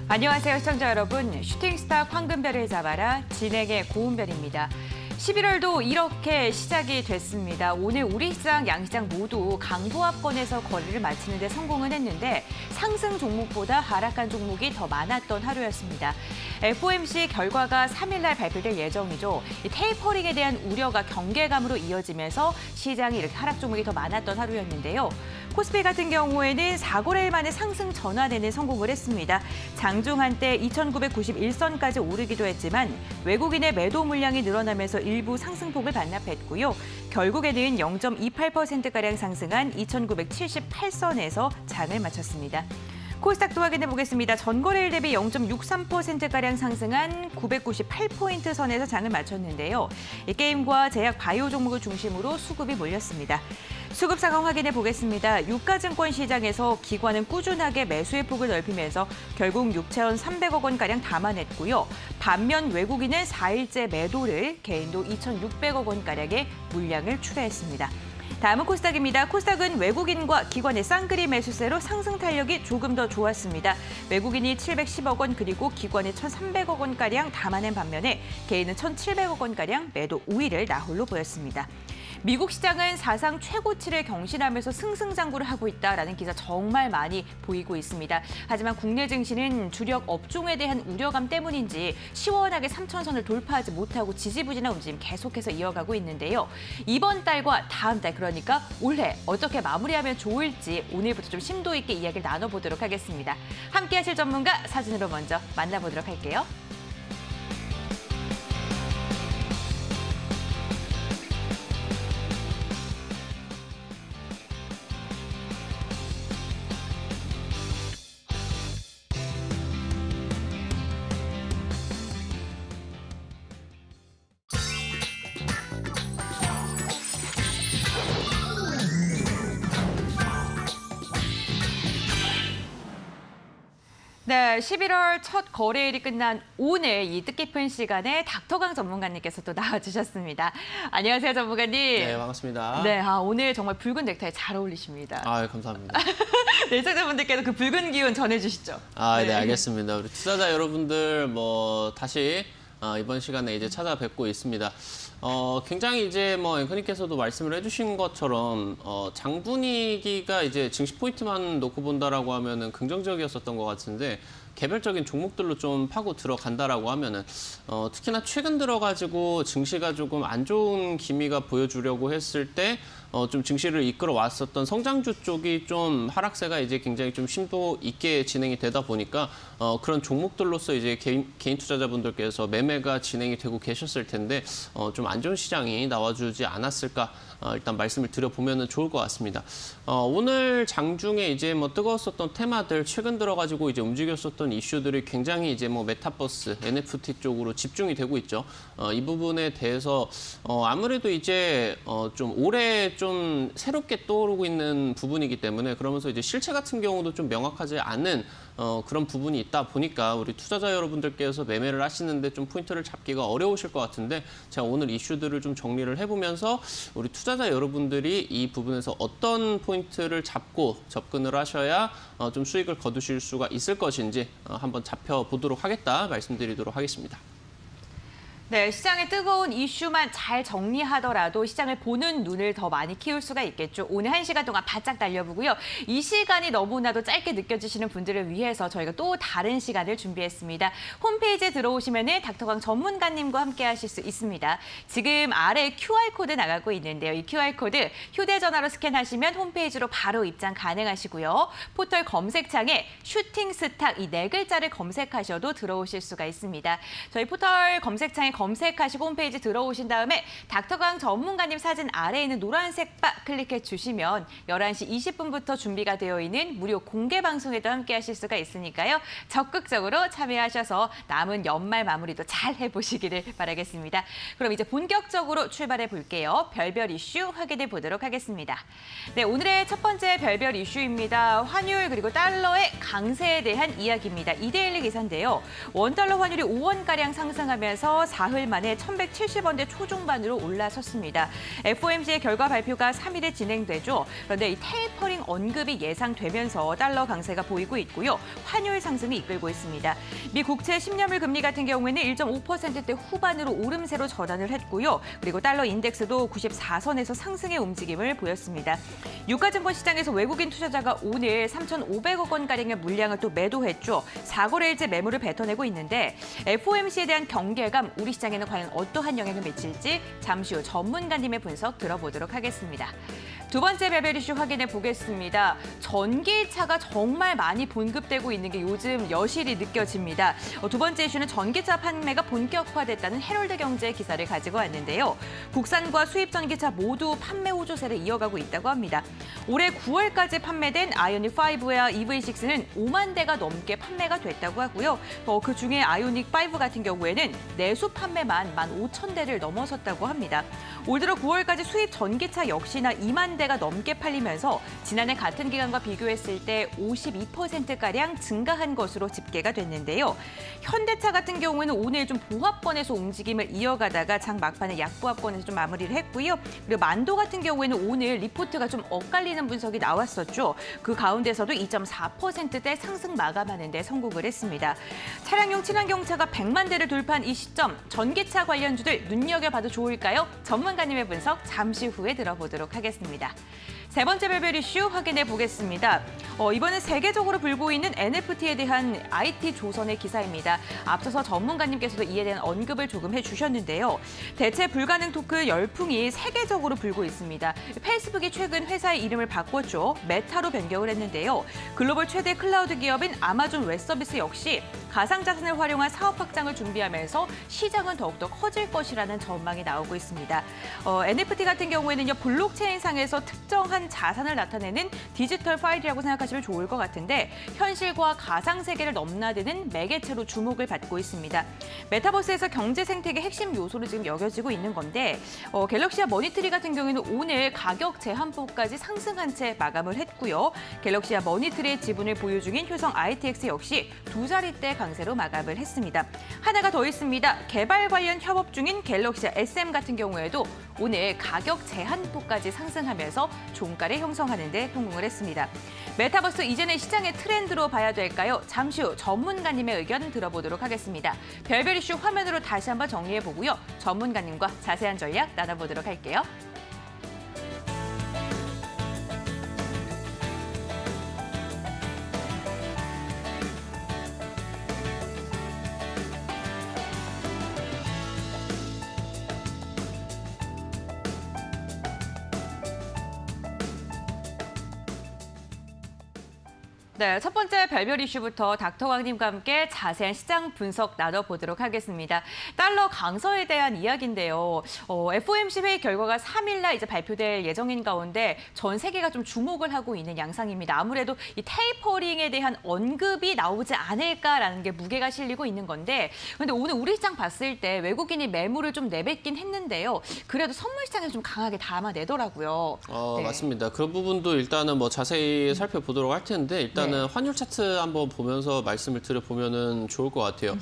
안녕하세요, 시청자 여러분. 슈팅스타 황금별을 잡아라 진행의 고은별입니다. 11월도 이렇게 시작이 됐습니다. 오늘 우리 시장, 양시장 모두 강보합권에서 거래를 마치는 데 성공을 했는데 상승 종목보다 하락한 종목이 더 많았던 하루였습니다. FOMC 결과가 3일날 발표될 예정이죠. 이 테이퍼링에 대한 우려가 경계감으로 이어지면서 시장이 이렇게 하락 종목이 더 많았던 하루였는데요. 코스피 같은 경우에는 4거래일 만에 상승 전환에는 성공을 했습니다. 장중 한때 2,991선까지 오르기도 했지만 외국인의 매도 물량이 늘어나면서 일부 상승폭을 반납했고요. 결국에는 0.28%가량 상승한 2,978선에서 장을 마쳤습니다. 코스닥도 확인해 보겠습니다. 전거래일 대비 0.63%가량 상승한 998포인트 선에서 장을 마쳤는데요. 게임과 제약, 바이오 종목을 중심으로 수급이 몰렸습니다. 수급 상황 확인해 보겠습니다. 유가증권 시장에서 기관은 꾸준하게 매수의 폭을 넓히면서 결국 6,300억 원가량 담아냈고요. 반면 외국인은 4일째 매도를 개인도 2,600억 원가량의 물량을 출하했습니다. 다음은 코스닥입니다. 코스닥은 외국인과 기관의 쌍끌이 매수세로 상승 탄력이 조금 더 좋았습니다. 외국인이 710억 원 그리고 기관이 1,300억 원가량 담아낸 반면에 개인은 1,700억 원가량 매도 우위를 나홀로 보였습니다. 미국 시장은 사상 최고치를 경신하면서 승승장구를 하고 있다라는 기사 정말 많이 보이고 있습니다. 하지만 국내 증시는 주력 업종에 대한 우려감 때문인지 시원하게 3,000선을 돌파하지 못하고 지지부진한 움직임 계속해서 이어가고 있는데요. 이번 달과 다음 달, 그러니까 올해 어떻게 마무리하면 좋을지 오늘부터 좀 심도 있게 이야기를 나눠보도록 하겠습니다. 함께 하실 전문가 사진으로 먼저 만나보도록 할게요. 네, 11월 첫 거래일이 끝난 오늘 이 뜻깊은 시간에 닥터강 전문가님께서 또 나와주셨습니다. 안녕하세요, 전문가님. 네, 반갑습니다. 네, 오늘 정말 붉은 넥타이 잘 어울리십니다. 감사합니다. 네, 시청자분들께도 그 붉은 기운 전해주시죠. 네, 알겠습니다. 우리 투자자 여러분들 다시 이번 시간에 이제 찾아뵙고 있습니다. 굉장히 이제 앵커님께서도 말씀을 해주신 것처럼 장 분위기가 이제 증시 포인트만 놓고 본다라고 하면은 긍정적이었었던 것 같은데 개별적인 종목들로 좀 파고 들어간다라고 하면은 특히나 최근 들어가지고 증시가 조금 안 좋은 기미가 보여주려고 했을 때 좀 증시를 이끌어 왔었던 성장주 쪽이 좀 하락세가 이제 굉장히 좀 심도 있게 진행이 되다 보니까 그런 종목들로서 이제 개인 투자자분들께서 매매가 진행이 되고 계셨을 텐데 좀 안 좋은 시장이 나와주지 않았을까 일단 말씀을 드려보면 좋을 것 같습니다. 오늘 장중에 이제 뜨거웠었던 테마들 최근 들어가지고 이제 움직였었던 이슈들이 굉장히 이제 메타버스, NFT 쪽으로 집중이 되고 있죠. 이 부분에 대해서 아무래도 이제 좀 올해 좀 새롭게 떠오르고 있는 부분이기 때문에 그러면서 이제 실체 같은 경우도 좀 명확하지 않은 그런 부분이 있다 보니까 우리 투자자 여러분들께서 매매를 하시는데 좀 포인트를 잡기가 어려우실 것 같은데 제가 오늘 이슈들을 좀 정리를 해보면서 우리 투자자 여러분들이 이 부분에서 어떤 포인트를 잡고 접근을 하셔야 좀 수익을 거두실 수가 있을 것인지 한번 잡혀보도록 하겠다 말씀드리도록 하겠습니다. 네, 시장의 뜨거운 이슈만 잘 정리하더라도 시장을 보는 눈을 더 많이 키울 수가 있겠죠. 오늘 1시간 동안 바짝 달려보고요. 이 시간이 너무나도 짧게 느껴지시는 분들을 위해서 저희가 또 다른 시간을 준비했습니다. 홈페이지에 들어오시면 닥터강 전문가님과 함께 하실 수 있습니다. 지금 아래 QR코드 나가고 있는데요. 이 QR코드 휴대전화로 스캔하시면 홈페이지로 바로 입장 가능하시고요. 포털 검색창에 슈팅스타 이 4글자를 검색하셔도 들어오실 수가 있습니다. 저희 포털 검색창에 검색하시고 홈페이지 들어오신 다음에 닥터강 전문가님 사진 아래에 있는 노란색 바 클릭해 주시면 11시 20분부터 준비가 되어 있는 무료 공개 방송에도 함께 하실 수가 있으니까요. 적극적으로 참여하셔서 남은 연말 마무리도 잘 해보시기를 바라겠습니다. 그럼 이제 본격적으로 출발해 볼게요. 별별 이슈 확인해 보도록 하겠습니다. 네, 오늘의 첫 번째 별별 이슈입니다. 환율 그리고 달러의 강세에 대한 이야기입니다. 이데일리 기사인데요. 원달러 환율이 5원가량 상승하면서 사흘 만에 1,170원대 초중반으로 올라섰습니다. FOMC의 결과 발표가 3일에 진행되죠. 그런데 이 테이퍼링 언급이 예상되면서 달러 강세가 보이고 있고요. 환율 상승이 이끌고 있습니다. 미 국채 10년물 금리 같은 경우에는 1.5%대 후반으로 오름세로 전환을 했고요. 그리고 달러 인덱스도 94선에서 상승의 움직임을 보였습니다. 유가증권 시장에서 외국인 투자자가 오늘 3,500억 원가량의 물량을 또 매도했죠. 4거래일째 매물을 뱉어내고 있는데 FOMC에 대한 경계감, 우리 시장에는 과연 어떠한 영향을 미칠지 잠시 후 전문가님의 분석 들어보도록 하겠습니다. 두 번째 별별 이슈 확인해 보겠습니다. 전기차가 정말 많이 본급되고 있는 게 요즘 여실히 느껴집니다. 두 번째 이슈는 전기차 판매가 본격화됐다는 헤럴드 경제 기사를 가지고 왔는데요. 국산과 수입 전기차 모두 판매 호조세를 이어가고 있다고 합니다. 올해 9월까지 판매된 아이오닉 5와 EV6는 5만 대가 넘게 판매가 됐다고 하고요. 그 중에 아이오닉 5 같은 경우에는 내수 판매만 15,000대를 넘어섰다고 합니다. 올 들어 9월까지 수입 전기차 역시나 2만 대가 넘게 팔리면서 지난해 같은 기간과 비교했을 때 52%가량 증가한 것으로 집계가 됐는데요. 현대차 같은 경우에는 오늘 좀 보합권에서 움직임을 이어가다가 장 막판에 약보합권에서 좀 마무리를 했고요. 그리고 만도 같은 경우에는 오늘 리포트가 좀 엇갈리는 분석이 나왔었죠. 그 가운데서도 2.4%대 상승 마감하는 데 성공을 했습니다. 차량용 친환경차가 100만 대를 돌파한 이 시점, 전기차 관련주들 눈여겨봐도 좋을까요? 전문가님의 분석 잠시 후에 들어보도록 하겠습니다. 세 번째 별별 이슈 확인해 보겠습니다. 이번엔 세계적으로 불고 있는 NFT에 대한 IT 조선의 기사입니다. 앞서서 전문가님께서도 이에 대한 언급을 조금 해주셨는데요. 대체 불가능 토크 열풍이 세계적으로 불고 있습니다. 페이스북이 최근 회사의 이름을 바꿨죠. 메타로 변경을 했는데요. 글로벌 최대 클라우드 기업인 아마존 웹서비스 역시 가상자산을 활용한 사업 확장을 준비하면서 시장은 더욱더 커질 것이라는 전망이 나오고 있습니다. NFT 같은 경우에는요, 블록체인상에서 특정한 자산을 나타내는 디지털 파일이라고 생각하시면 좋을 것 같은데 현실과 가상세계를 넘나드는 매개체로 주목을 받고 있습니다. 메타버스에서 경제 생태계 핵심 요소로 지금 여겨지고 있는 건데 갤럭시와 머니트리 같은 경우에는 오늘 가격 제한폭까지 상승한 채 마감을 했고요. 갤럭시와 머니트리의 지분을 보유 중인 효성 ITX 역시 두 자릿대 강세로 마감을 했습니다. 하나가 더 있습니다. 개발 관련 협업 중인 갤럭시와 SM 같은 경우에도 오늘 가격 제한폭까지 상승하면서 종가를 형성하는 데 성공을 했습니다. 메타버스 이제는 시장의 트렌드로 봐야 될까요? 잠시 후 전문가님의 의견 들어보도록 하겠습니다. 별별 이슈 화면으로 다시 한번 정리해보고요. 전문가님과 자세한 전략 나눠보도록 할게요. 네, 첫 번째 별별 이슈부터 닥터광님과 함께 자세한 시장 분석 나눠보도록 하겠습니다. 달러 강서에 대한 이야기인데요. FOMC 회의 결과가 3일날 이제 발표될 예정인 가운데 전 세계가 좀 주목을 하고 있는 양상입니다. 아무래도 이 테이퍼링에 대한 언급이 나오지 않을까라는 게 무게가 실리고 있는 건데, 근데 오늘 우리 시장 봤을 때 외국인이 매물을 좀 내뱉긴 했는데요. 그래도 선물 시장에서 좀 강하게 담아내더라고요. 네. 맞습니다. 그런 부분도 일단은 뭐 자세히 살펴보도록 할 텐데 일단은 환율 차트 한번 보면서 말씀을 드려보면은 좋을 것 같아요.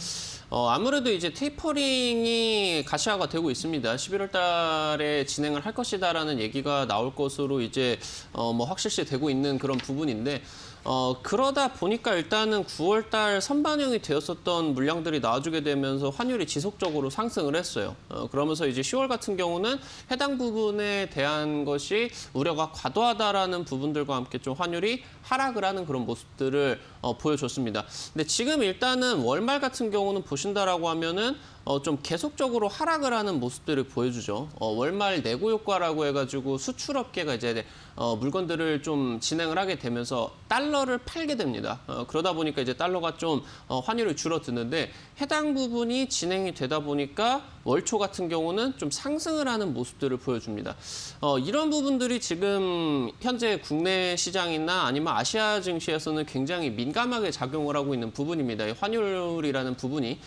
아무래도 이제 테이퍼링이 가시화가 되고 있습니다. 11월 달에 진행을 할 것이다라는 얘기가 나올 것으로 이제 뭐 확실시 되고 있는 그런 부분인데 그러다 보니까 일단은 9월 달 선반영이 되었었던 물량들이 나와주게 되면서 환율이 지속적으로 상승을 했어요. 그러면서 이제 10월 같은 경우는 해당 부분에 대한 것이 우려가 과도하다라는 부분들과 함께 좀 환율이 하락을 하는 그런 모습들을 보여줬습니다. 근데 지금 일단은 월말 같은 경우는 보신다라고 하면은 좀 계속적으로 하락을 하는 모습들을 보여주죠. 월말 내고 효과라고 해가지고 수출업계가 이제 물건들을 좀 진행을 하게 되면서 달러를 팔게 됩니다. 그러다 보니까 이제 달러가 좀 환율이 줄어드는데 해당 부분이 진행이 되다 보니까 월초 같은 경우는 좀 상승을 하는 모습들을 보여줍니다. 이런 부분들이 지금 현재 국내 시장이나 아니면 아시아 증시에서는 굉장히 민감하게 작용을 하고 있는 부분입니다. 이 환율이라는 부분이.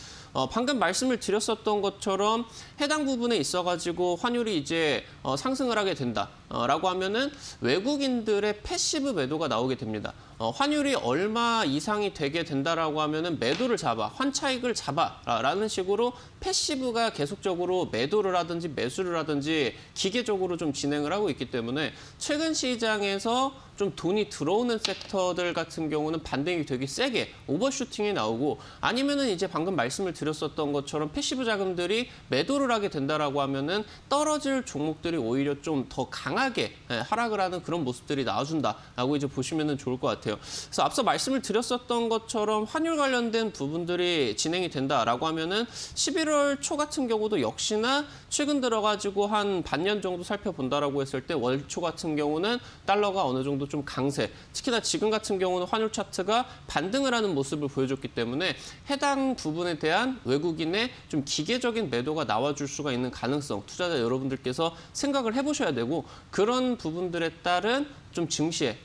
방금 말씀을 드렸었던 것처럼 해당 부분에 있어가지고 환율이 이제 상승을 하게 된다. 라고 하면은 외국인들의 패시브 매도가 나오게 됩니다. 환율이 얼마 이상이 되게 된다라고 하면은 매도를 잡아, 환차익을 잡아라는 식으로 패시브가 계속적으로 매도를 하든지 매수를 하든지 기계적으로 좀 진행을 하고 있기 때문에 최근 시장에서 좀 돈이 들어오는 섹터들 같은 경우는 반등이 되게 세게 오버슈팅이 나오고 아니면은 이제 방금 말씀을 드렸었던 것처럼 패시브 자금들이 매도를 하게 된다라고 하면은 떨어질 종목들이 오히려 좀 더 강하게 하락을 하는 그런 모습들이 나와준다라고 이제 보시면은 좋을 것 같아요. 그래서 앞서 말씀을 드렸었던 것처럼 환율 관련된 부분들이 진행이 된다라고 하면은 11월 초 같은 경우도 역시나 최근 들어가지고 한 반년 정도 살펴본다라고 했을 때 월 초 같은 경우는 달러가 어느 정도 좀 강세, 특히나 지금 같은 경우는 환율 차트가 반등을 하는 모습을 보여줬기 때문에 해당 부분에 대한 외국인의 좀 기계적인 매도가 나와줄 수가 있는 가능성, 투자자 여러분들께서 생각을 해보셔야 되고 그런 부분들에 따른 좀 증시에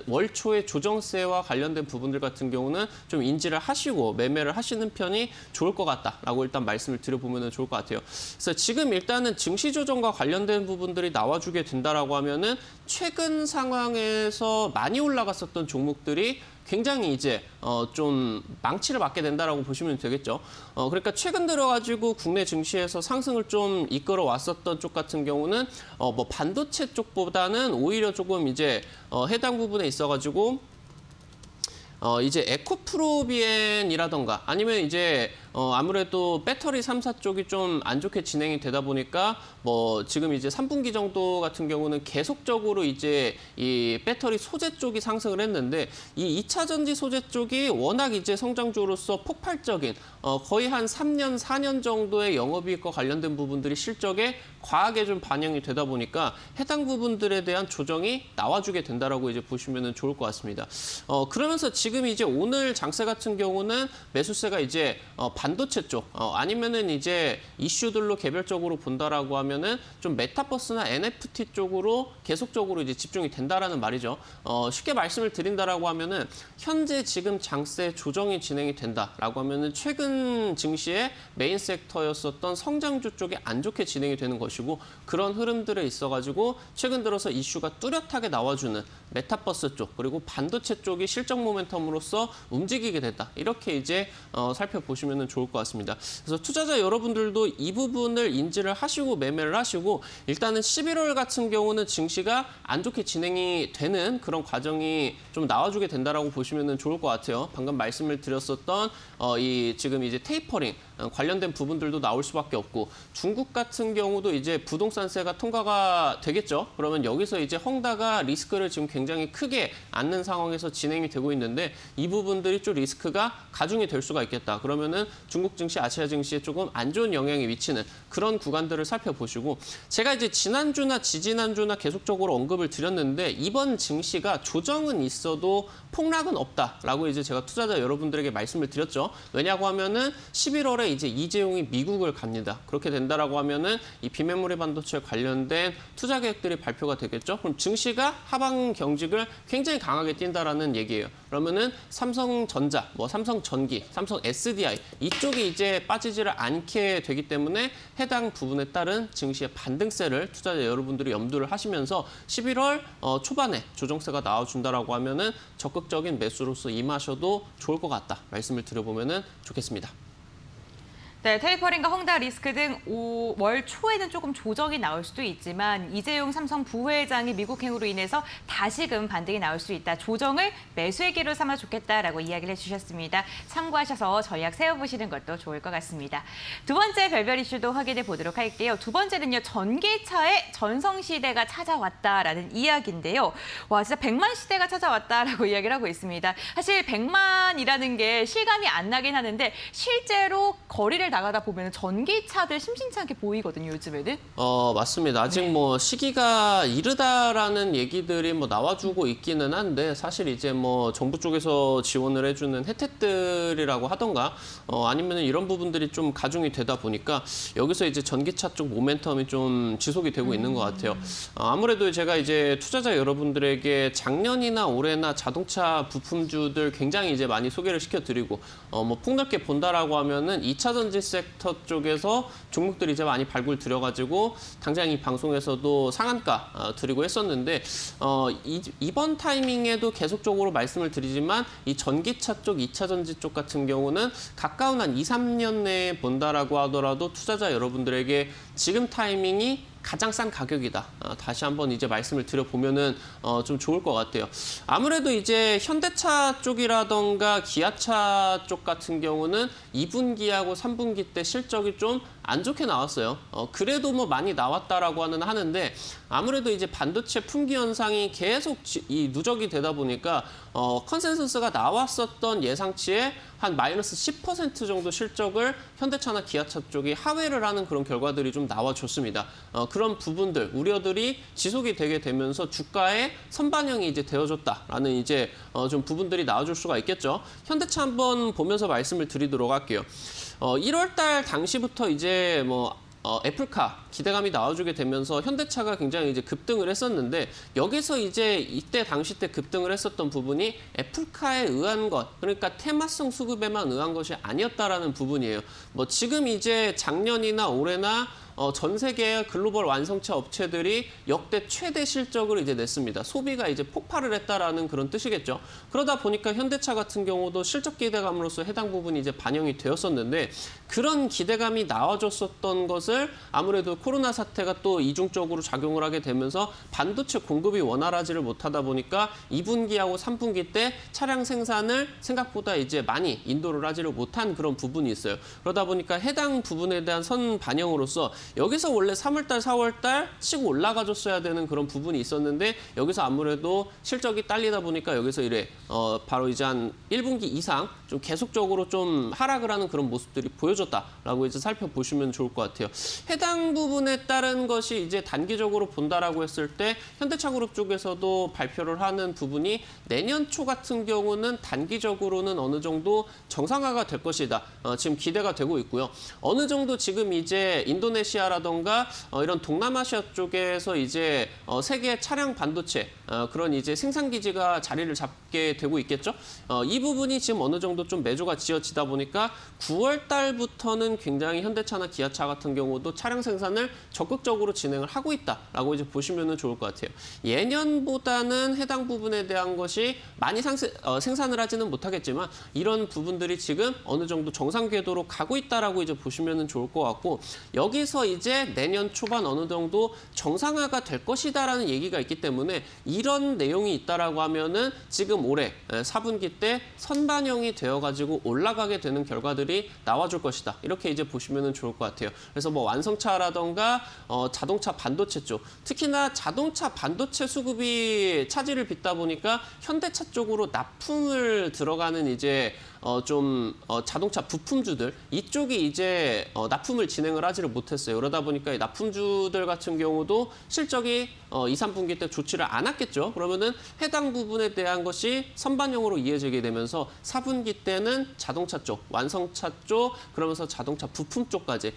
월 초의 조정세와 관련된 부분들 같은 경우는 좀 인지를 하시고 매매를 하시는 편이 좋을 것 같다라고 일단 말씀을 드려보면 좋을 것 같아요. 그래서 지금 일단은 증시 조정과 관련된 부분들이 나와주게 된다라고 하면은 최근 상황에서 많이 올라갔었던 종목들이 굉장히 이제 좀 망치를 맞게 된다라고 보시면 되겠죠. 그러니까 최근 들어가지고 국내 증시에서 상승을 좀 이끌어 왔었던 쪽 같은 경우는 뭐 반도체 쪽보다는 오히려 조금 이제 해당 부분에 있어가지고 이제 에코프로비엔이라던가 아니면 이제 아무래도 배터리 3사 쪽이 좀 안 좋게 진행이 되다 보니까 뭐 지금 이제 3분기 정도 같은 경우는 계속적으로 이제 이 배터리 소재 쪽이 상승을 했는데 이 2차 전지 소재 쪽이 워낙 이제 성장주로서 폭발적인 거의 한 3년, 4년 정도의 영업이익과 관련된 부분들이 실적에 과하게 좀 반영이 되다 보니까 해당 부분들에 대한 조정이 나와주게 된다라고 이제 보시면 좋을 것 같습니다. 그러면서 지금 이제 오늘 장세 같은 경우는 매수세가 이제 반도체 쪽 아니면은 이제 이슈들로 개별적으로 본다라고 하면은 좀 메타버스나 NFT 쪽으로 계속적으로 이제 집중이 된다라는 말이죠. 쉽게 말씀을 드린다라고 하면은 현재 지금 장세 조정이 진행이 된다라고 하면은 최근 증시의 메인 섹터였었던 성장주 쪽이 안 좋게 진행이 되는 것이고 그런 흐름들에 있어가지고 최근 들어서 이슈가 뚜렷하게 나와주는 메타버스 쪽 그리고 반도체 쪽이 실적 모멘텀으로서 움직이게 됐다. 이렇게 이제 살펴보시면 좋을 것 같습니다. 그래서 투자자 여러분들도 이 부분을 인지를 하시고 매매를 하시고 일단은 11월 같은 경우는 증시가 안 좋게 진행이 되는 그런 과정이 좀 나와주게 된다라고 보시면 좋을 것 같아요. 방금 말씀을 드렸었던 이 지금 이제 테이퍼링 관련된 부분들도 나올 수밖에 없고 중국 같은 경우도 이제 부동산세가 통과가 되겠죠. 그러면 여기서 이제 헝다가 리스크를 지금 굉장히 크게 안는 상황에서 진행이 되고 있는데 이 부분들이 좀 리스크가 가중이 될 수가 있겠다. 그러면은 중국 증시, 아시아 증시에 조금 안 좋은 영향이 미치는 그런 구간들을 살펴보시고 제가 이제 지난주나 지지난주나 계속적으로 언급을 드렸는데 이번 증시가 조정은 있어도 폭락은 없다라고 이제 제가 투자자 여러분들에게 말씀을 드렸죠. 왜냐고 하면은 11월에 이제 이재용이 미국을 갑니다. 그렇게 된다라고 하면은 이 비메모리 반도체 관련된 투자 계획들이 발표가 되겠죠. 그럼 증시가 하방 경직을 굉장히 강하게 띈다라는 얘기예요. 그러면은 삼성전자, 뭐 삼성전기, 삼성 SDI 이쪽이 이제 빠지지를 않게 되기 때문에 해당 부분에 따른 증시의 반등세를 투자자 여러분들이 염두를 하시면서 11월 초반에 조정세가 나와준다라고 하면은 적극적인 매수로서 임하셔도 좋을 것 같다. 말씀을 드려보면은 좋겠습니다. 네, 테이퍼링과 헝다 리스크 등 월 초에는 조금 조정이 나올 수도 있지만 이재용 삼성 부회장이 미국행으로 인해서 다시금 반등이 나올 수 있다. 조정을 매수의 기로 삼아 좋겠다라고 이야기를 해주셨습니다. 참고하셔서 전략 세워보시는 것도 좋을 것 같습니다. 두 번째 별별 이슈도 확인해 보도록 할게요. 두 번째는요. 전기차의 전성시대가 찾아왔다라는 이야기인데요. 와, 진짜 100만 시대가 찾아왔다라고 이야기를 하고 있습니다. 사실 100만이라는 게 실감이 안 나긴 하는데 실제로 거리를 나가다 보면 전기차들 심심치 않게 보이거든요, 요즘에는. 맞습니다. 아직 뭐 시기가 이르다라는 얘기들이 뭐 나와주고 있기는 한데 사실 이제 뭐 정부 쪽에서 지원을 해주는 혜택들이라고 하던가 아니면 이런 부분들이 좀 가중이 되다 보니까 여기서 이제 전기차 쪽 모멘텀이 좀 지속이 되고 있는 것 같아요. 아무래도 제가 이제 투자자 여러분들에게 작년이나 올해나 자동차 부품주들 굉장히 이제 많이 소개를 시켜드리고 뭐 폭넓게 본다라고 하면은 2차 전지 비즈니스 섹터 쪽에서 종목들이 이제 많이 발굴 들여가지고 당장 이 방송에서도 상한가 드리고 했었는데 이번 타이밍에도 계속적으로 말씀을 드리지만 이 전기차 쪽, 2차 전지 쪽 같은 경우는 가까운 한 2, 3년 내에 본다라고 하더라도 투자자 여러분들에게 지금 타이밍이 가장 싼 가격이다. 다시 한번 이제 말씀을 드려보면은 좀 좋을 것 같아요. 아무래도 이제 현대차 쪽이라던가 기아차 쪽 같은 경우는 2분기하고 3분기 때 실적이 좀 안 좋게 나왔어요. 그래도 뭐 많이 나왔다라고 하는데 아무래도 이제 반도체 품귀 현상이 계속 누적이 되다 보니까 컨센서스가 나왔었던 예상치에 한 마이너스 10% 정도 실적을 현대차나 기아차 쪽이 하회를 하는 그런 결과들이 좀 나와줬습니다. 그런 부분들, 우려들이 지속이 되게 되면서 주가에 선반영이 이제 되어줬다라는 이제 좀 부분들이 나와줄 수가 있겠죠. 현대차 한번 보면서 말씀을 드리도록 할게요. 1월 달 당시부터 이제 애플카 기대감이 나와주게 되면서 현대차가 굉장히 이제 급등을 했었는데 여기서 이제 이때 당시 때 급등을 했었던 부분이 애플카에 의한 것, 그러니까 테마성 수급에만 의한 것이 아니었다라는 부분이에요. 지금 이제 작년이나 올해나 전 세계의 글로벌 완성차 업체들이 역대 최대 실적을 이제 냈습니다. 소비가 이제 폭발을 했다라는 그런 뜻이겠죠. 그러다 보니까 현대차 같은 경우도 실적 기대감으로서 해당 부분이 이제 반영이 되었었는데 그런 기대감이 나와줬었던 것을 아무래도 코로나 사태가 또 이중적으로 작용을 하게 되면서 반도체 공급이 원활하지를 못하다 보니까 2분기하고 3분기 때 차량 생산을 생각보다 이제 많이 인도를 하지를 못한 그런 부분이 있어요. 그러다 보니까 해당 부분에 대한 선 반영으로서 여기서 원래 3월달, 4월달 치고 올라가줬어야 되는 그런 부분이 있었는데 여기서 아무래도 실적이 딸리다 보니까 여기서 바로 이제 한 1분기 이상 좀 계속적으로 좀 하락을 하는 그런 모습들이 보여줬다라고 이제 살펴보시면 좋을 것 같아요. 해당 부분에 따른 것이 이제 단기적으로 본다라고 했을 때 현대차그룹 쪽에서도 발표를 하는 부분이 내년 초 같은 경우는 단기적으로는 어느 정도 정상화가 될 것이다. 지금 기대가 되고 있고요. 어느 정도 지금 이제 인도네시아라던가 이런 동남아시아 쪽에서 이제 세계 차량 반도체 그런 이제 생산 기지가 자리를 잡게 되고 있겠죠. 이 부분이 지금 어느 정도 좀 매조가 지어지다 보니까 9월 달부터는 굉장히 현대차나 기아차 같은 경우도 차량 생산을 적극적으로 진행을 하고 있다라고 이제 보시면 좋을 것 같아요. 예년보다는 해당 부분에 대한 것이 많이 생산을 하지는 못하겠지만 이런 부분들이 지금 어느 정도 정상 궤도로 가고 있다라고 이제 보시면 좋을 것 같고 여기서 이제 내년 초반 어느 정도 정상화가 될 것이다라는 얘기가 있기 때문에 이런 내용이 있다라고 하면은 지금 올해 4분기 때 선반영이 되어가지고 올라가게 되는 결과들이 나와줄 것이다. 이렇게 이제 보시면 좋을 것 같아요. 그래서 완성차라던가 자동차 반도체 쪽, 특히나 자동차 반도체 수급이 차질을 빚다 보니까 현대차 쪽으로 납품을 들어가는 이제 자동차 부품주들 이쪽이 이제 납품을 진행을 하지를 못했어요. 그러다 보니까 이 납품주들 같은 경우도 실적이 2, 3분기 때 좋지를 않았겠죠. 그러면은 해당 부분에 대한 것이 선반영으로 이어지게 되면서 4분기 때는 자동차 쪽, 완성차 쪽, 그러면서 자동차 부품 쪽까지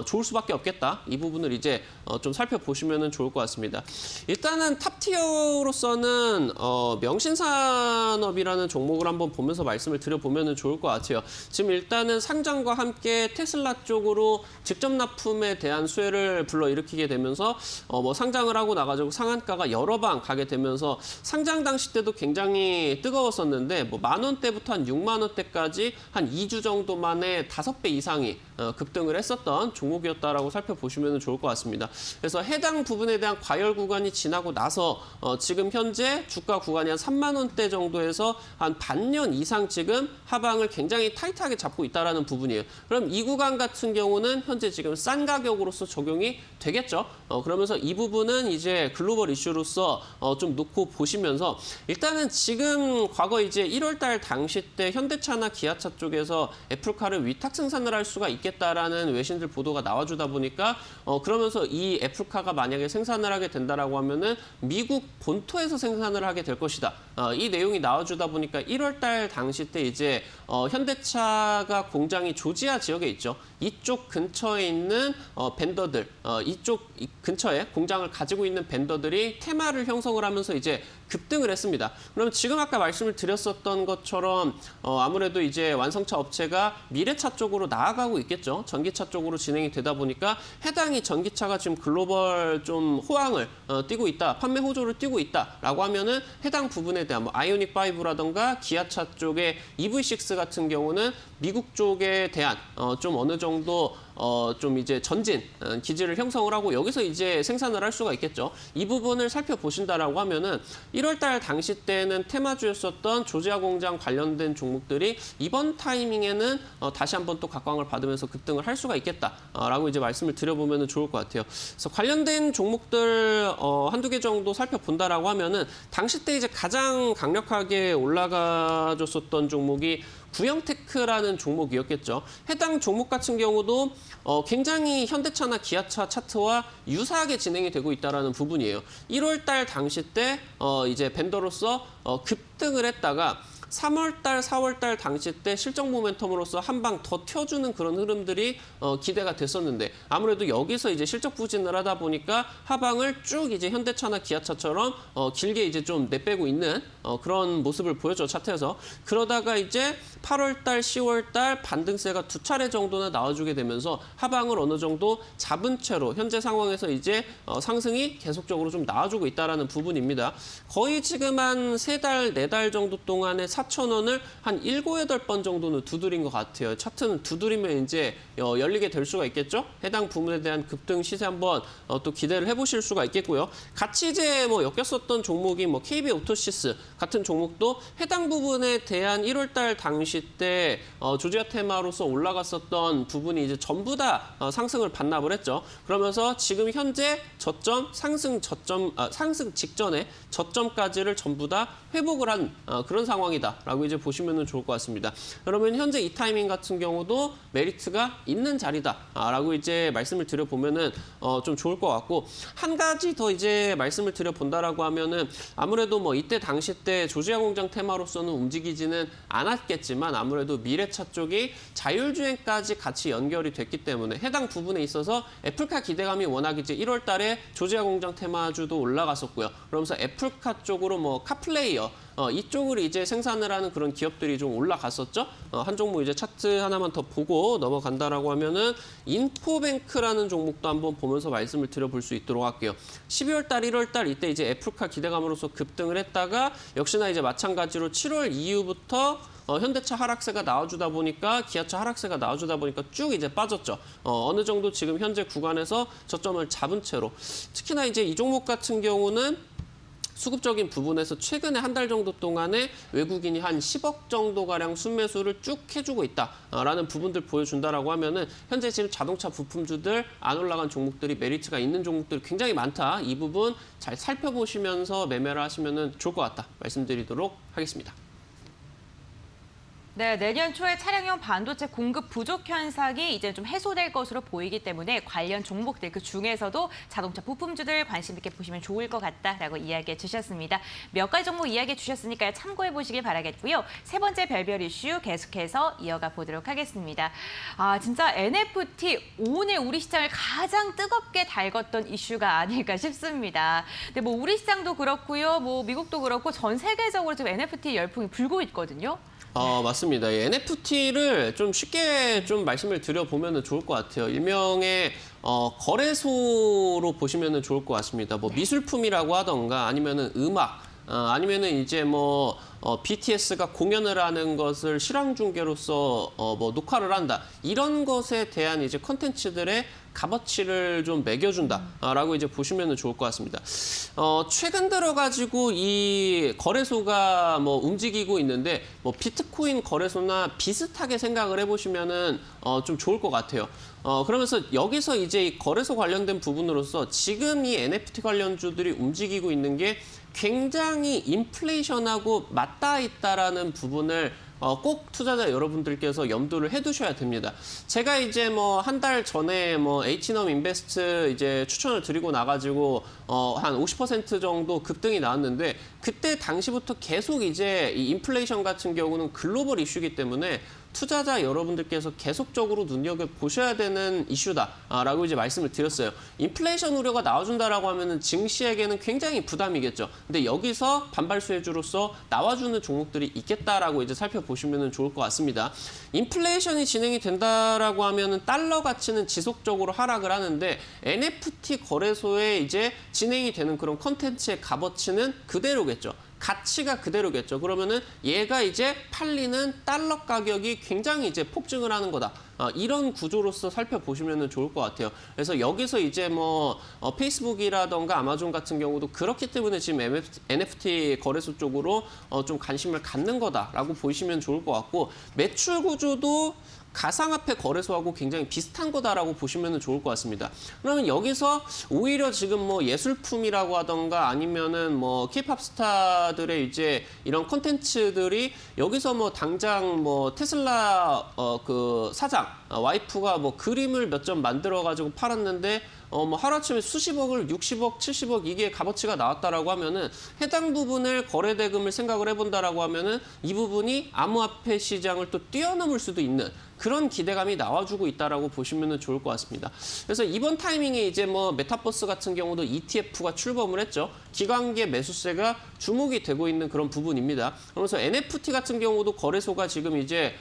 좋을 수밖에 없겠다. 이 부분을 이제 좀 살펴보시면 좋을 것 같습니다. 일단은 탑티어로서는 명신산업이라는 종목을 한번 보면서 말씀을 드려보면 좋을 것 같아요. 지금 일단은 상장과 함께 테슬라 쪽으로 직접 납품에 대한 수혜를 불러일으키게 되면서 상장을 하고 나가지고 상한가가 여러 방 가게 되면서 상장 당시 때도 굉장히 뜨거웠었는데 10,000원대부터 한 60,000원대까지 한 2주 정도 만에 5배 이상이 급등을 했었던 종목이었다라고 살펴보시면 좋을 것 같습니다. 그래서 해당 부분에 대한 과열 구간이 지나고 나서 지금 현재 주가 구간이 한 30,000원대 정도에서 한 반년 이상 지금 하방을 굉장히 타이트하게 잡고 있다라는 부분이에요. 그럼 이 구간 같은 경우는 현재 지금 싼 가격으로서 적용이 되겠죠. 그러면서 이 부분은 이제 글로벌 이슈로서 좀 놓고 보시면서 일단은 지금 과거 이제 1월 달 당시 때 현대차나 기아차 쪽에서 애플카를 위탁 생산을 할 수가 있겠다라는 외신들 보도가 나와주다 보니까 그러면서 이 애플카가 만약에 생산을 하게 된다라고 하면은 미국 본토에서 생산을 하게 될 것이다. 이 내용이 나와주다 보니까 1월 달 당시 때 이제 현대차가 공장이 조지아 지역에 있죠. 이쪽 근처에 있는 벤더들, 이쪽 근처에 공장을 가지고 있는 벤더들이 테마를 형성을 하면서 이제 급등을 했습니다. 그럼 지금 아까 말씀을 드렸었던 것처럼 아무래도 이제 완성차 업체가 미래차 쪽으로 나아가고 있겠죠. 전기차 쪽으로 진행이 되다 보니까 해당이 전기차가 지금 글로벌 좀 호황을 띠고 있다, 판매 호조를 띠고 있다라고 하면은 해당 부분에 대한 뭐 아이오닉 5라던가 기아차 쪽의 EV6 같은 경우는 미국 쪽에 대한 좀 어느 정도 좀 이제 전진 기지를 형성을 하고 여기서 이제 생산을 할 수가 있겠죠. 이 부분을 살펴보신다라고 하면은 1월달 당시 때는 테마주였었던 조지아 공장 관련된 종목들이 이번 타이밍에는 다시 한번 또 각광을 받으면서 급등을 할 수가 있겠다라고 이제 말씀을 드려보면 좋을 것 같아요. 그래서 관련된 종목들 한두 개 정도 살펴본다라고 하면은 당시 때 이제 가장 강력하게 올라가줬었던 종목이 구형테크라는 종목이었겠죠. 해당 종목 같은 경우도 굉장히 현대차나 기아차 차트와 유사하게 진행이 되고 있다는 부분이에요. 1월 달 당시 때 이제 벤더로서 급등을 했다가 3월달, 4월달 당시 때 실적 모멘텀으로서 한 방 더 튀어주는 그런 흐름들이 기대가 됐었는데 아무래도 여기서 이제 실적 부진을 하다 보니까 하방을 쭉 이제 현대차나 기아차처럼 길게 이제 좀 내빼고 있는 그런 모습을 보여줘 차트에서 그러다가 이제 8월달, 10월달 반등세가 두 차례 정도나 나와주게 되면서 하방을 어느 정도 잡은 채로 현재 상황에서 이제 상승이 계속적으로 좀 나와주고 있다는 부분입니다. 거의 지금 한 3달, 4달 정도 동안에 4,000원을 한 7, 8번 정도는 두드린 것 같아요. 차트는 두드리면 이제 열리게 될 수가 있겠죠. 해당 부분에 대한 급등 시세 한번 또 기대를 해보실 수가 있겠고요. 같이 이제 뭐 엮였었던 종목이 뭐 KB오토시스 같은 종목도 해당 부분에 대한 1월달 당시 때 조지아 테마로서 올라갔었던 부분이 이제 전부 다 상승을 반납을 했죠. 그러면서 지금 현재 저점 상승 직전에 저점까지를 전부 다 회복을 한 그런 상황이다라고 이제 보시면 좋을 것 같습니다. 그러면 현재 이 타이밍 같은 경우도 메리트가 있는 자리다라고 이제 말씀을 드려보면은 좀 좋을 것 같고 한 가지 더 이제 말씀을 드려본다라고 하면은 아무래도 뭐 이때 당시 때 조지아 공장 테마로서는 움직이지는 않았겠지만 아무래도 미래차 쪽이 자율주행까지 같이 연결이 됐기 때문에 해당 부분에 있어서 애플카 기대감이 워낙 이제 1월 달에 조지아 공장 테마주도 올라갔었고요. 그러면서 애플카 쪽으로 뭐 카플레이어 이쪽으로 이제 생산을 하는 그런 기업들이 좀 올라갔었죠. 한 종목 이제 차트 하나만 더 보고 넘어간다라고 하면은 인포뱅크라는 종목도 한번 보면서 말씀을 드려볼 수 있도록 할게요. 12월 달, 1월 달 이때 이제 애플카 기대감으로서 급등을 했다가 역시나 이제 마찬가지로 7월 이후부터 현대차 하락세가 나와주다 보니까 기아차 하락세가 나와주다 보니까 쭉 이제 빠졌죠. 어느 정도 지금 현재 구간에서 저점을 잡은 채로 특히나 이제 이 종목 같은 경우는 수급적인 부분에서 최근에 한 달 정도 동안에 외국인이 한 10억 정도가량 순매수를 쭉 해주고 있다라는 부분들 보여준다라고 하면은 현재 지금 자동차 부품주들 안 올라간 종목들이 메리트가 있는 종목들이 굉장히 많다. 이 부분 잘 살펴보시면서 매매를 하시면 좋을 것 같다. 말씀드리도록 하겠습니다. 네, 내년 초에 차량용 반도체 공급 부족 현상이 이제 좀 해소될 것으로 보이기 때문에 관련 종목들 그 중에서도 자동차 부품주들 관심 있게 보시면 좋을 것 같다라고 이야기해 주셨습니다. 몇 가지 종목 이야기해 주셨으니까요. 참고해 보시길 바라겠고요. 세 번째 별별 이슈 계속해서 이어가 보도록 하겠습니다. 진짜 NFT 오늘 우리 시장을 가장 뜨겁게 달궜던 이슈가 아닐까 싶습니다. 근데 뭐 우리 시장도 그렇고요. 뭐 미국도 그렇고 전 세계적으로 지금 NFT 열풍이 불고 있거든요. 맞습니다. 이 NFT를 좀 쉽게 좀 말씀을 드려보면 좋을 것 같아요. 일명의 거래소로 보시면 좋을 것 같습니다. 뭐 미술품이라고 하던가 아니면은 음악, 아니면은 이제 뭐 BTS가 공연을 하는 것을 실황 중계로서 뭐 녹화를 한다. 이런 것에 대한 이제 컨텐츠들의 값어치를 좀 매겨준다라고 이제 보시면 좋을 것 같습니다. 최근 들어가지고 이 거래소가 뭐 움직이고 있는데 뭐 비트코인 거래소나 비슷하게 생각을 해보시면은 좀 좋을 것 같아요. 그러면서 여기서 이제 이 거래소 관련된 부분으로서 지금 이 NFT 관련주들이 움직이고 있는 게 굉장히 인플레이션하고 맞닿아 있다라는 부분을 꼭 투자자 여러분들께서 염두를 해두셔야 됩니다. 제가 이제 뭐 한 달 전에 뭐 H넘 인베스트 이제 추천을 드리고 나가지고 한 50% 정도 급등이 나왔는데 그때 당시부터 계속 이제 이 인플레이션 같은 경우는 글로벌 이슈이기 때문에 투자자 여러분들께서 계속적으로 눈여겨보셔야 되는 이슈다라고 이제 말씀을 드렸어요. 인플레이션 우려가 나와준다라고 하면은 증시에게는 굉장히 부담이겠죠. 근데 여기서 반발수혜주로서 나와주는 종목들이 있겠다라고 이제 살펴보시면 좋을 것 같습니다. 인플레이션이 진행이 된다라고 하면은 달러 가치는 지속적으로 하락을 하는데 NFT 거래소에 이제 진행이 되는 그런 컨텐츠의 값어치는 그대로겠죠. 가치가 그대로겠죠. 그러면은 얘가 이제 팔리는 달러 가격이 굉장히 이제 폭증을 하는 거다. 이런 구조로서 살펴보시면 좋을 것 같아요. 그래서 여기서 이제 뭐 페이스북이라던가 아마존 같은 경우도 그렇기 때문에 지금 NFT 거래소 쪽으로 좀 관심을 갖는 거다라고 보시면 좋을 것 같고 매출 구조도 가상화폐 거래소하고 굉장히 비슷한 거다라고 보시면 좋을 것 같습니다. 그러면 여기서 오히려 지금 뭐 예술품이라고 하던가 아니면은 뭐 K-팝 스타들의 이제 이런 콘텐츠들이 여기서 뭐 당장 뭐 테슬라 그 사장 와이프가 뭐 그림을 몇 점 만들어 가지고 팔았는데 뭐 하루아침에 수십억을 60억, 70억 이게 값어치가 나왔다라고 하면은 해당 부분을 거래 대금을 생각을 해본다라고 하면은 이 부분이 암호화폐 시장을 또 뛰어넘을 수도 있는 그런 기대감이 나와주고 있다라고 보시면 좋을 것 같습니다. 그래서 이번 타이밍에 이제 뭐 메타버스 같은 경우도 ETF가 출범을 했죠. 기관계 매수세가 주목이 되고 있는 그런 부분입니다. 그러면서 NFT 같은 경우도 거래소가 지금 이제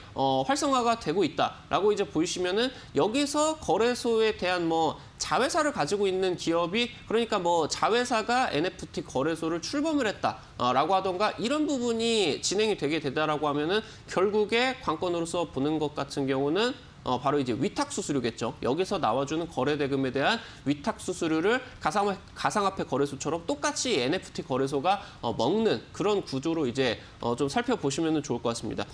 활성화가 되고 있다라고 이제 보시면은 여기서 거래소에 대한 뭐 자회사를 가지고 있는 기업이 그러니까 뭐 자회사가 NFT 거래소를 출범을 했다라고 하던가 이런 부분이 진행이 되게 되다라고 하면은 결국에 관건으로서 보는 것 같은 경우는 바로 이제 위탁 수수료겠죠. 여기서 나와주는 거래 대금에 대한 위탁 수수료를 가상화폐 거래소처럼 똑같이 NFT 거래소가 먹는 그런 구조로 이제 좀 살펴보시면 좋을 것 같습니다.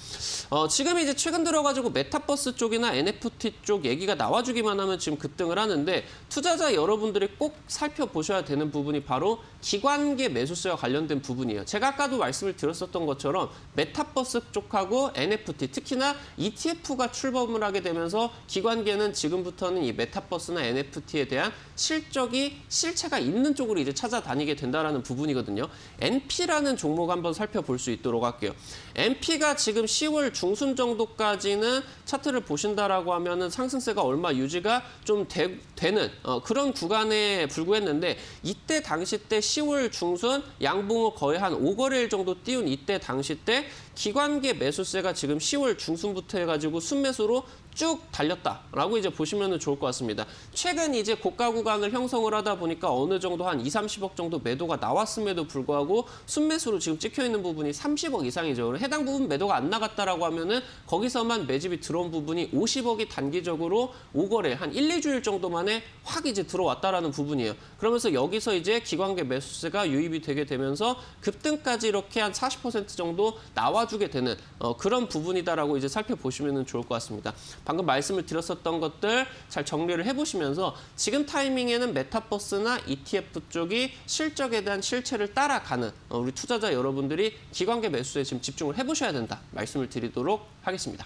지금 이제 최근 들어가지고 메타버스 쪽이나 NFT 쪽 얘기가 나와주기만 하면 지금 급등을 하는데 투자자 여러분들이 꼭 살펴보셔야 되는 부분이 바로 기관계 매수세와 관련된 부분이에요. 제가 아까도 말씀을 드렸었던 것처럼 메타버스 쪽하고 NFT 특히나 ETF가 출범을 하게 되면 면서 기관계는 지금부터는 이 메타버스나 NFT에 대한 실체가 있는 쪽으로 이제 찾아다니게 된다라는 부분이거든요. NP라는 종목 한번 살펴볼 수 있도록 할게요. NP가 지금 10월 중순 정도까지는 차트를 보신다라고 하면은 상승세가 얼마 유지가 좀 되는 그런 구간에 불과했는데 이때 당시 때 10월 중순 양봉을 거의 한 5거래일 정도 띄운 이때 당시 때 기관계 매수세가 지금 10월 중순부터 해가지고 순매수로 쭉 달렸다라고 이제 보시면 좋을 것 같습니다. 최근 이제 고가 구간을 형성을 하다 보니까 어느 정도 한 2, 30억 정도 매도가 나왔음에도 불구하고 순매수로 지금 찍혀 있는 부분이 30억 이상이죠. 해당 부분 매도가 안 나갔다라고 하면은 거기서만 매집이 들어온 부분이 50억이 단기적으로 5거래 한 1, 2주일 정도 만에 확 이제 들어왔다라는 부분이에요. 그러면서 여기서 이제 기관계 매수세가 유입이 되게 되면서 급등까지 이렇게 한 40% 정도 나와주게 되는 그런 부분이다라고 이제 살펴보시면 좋을 것 같습니다. 방금 말씀을 드렸었던 것들 잘 정리를 해보시면서 지금 타이밍에는 메타버스나 ETF 쪽이 실적에 대한 실체를 따라가는 우리 투자자 여러분들이 기관계 매수에 지금 집중을 해보셔야 된다 말씀을 드리도록 하겠습니다.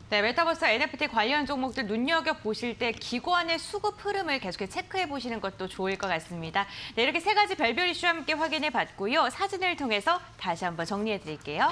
네, 메타버스 NFT 관련 종목들 눈여겨보실 때 기관의 수급 흐름을 계속해서 체크해보시는 것도 좋을 것 같습니다. 네, 이렇게 세 가지 별별 이슈와 함께 확인해봤고요. 사진을 통해서 다시 한번 정리해드릴게요.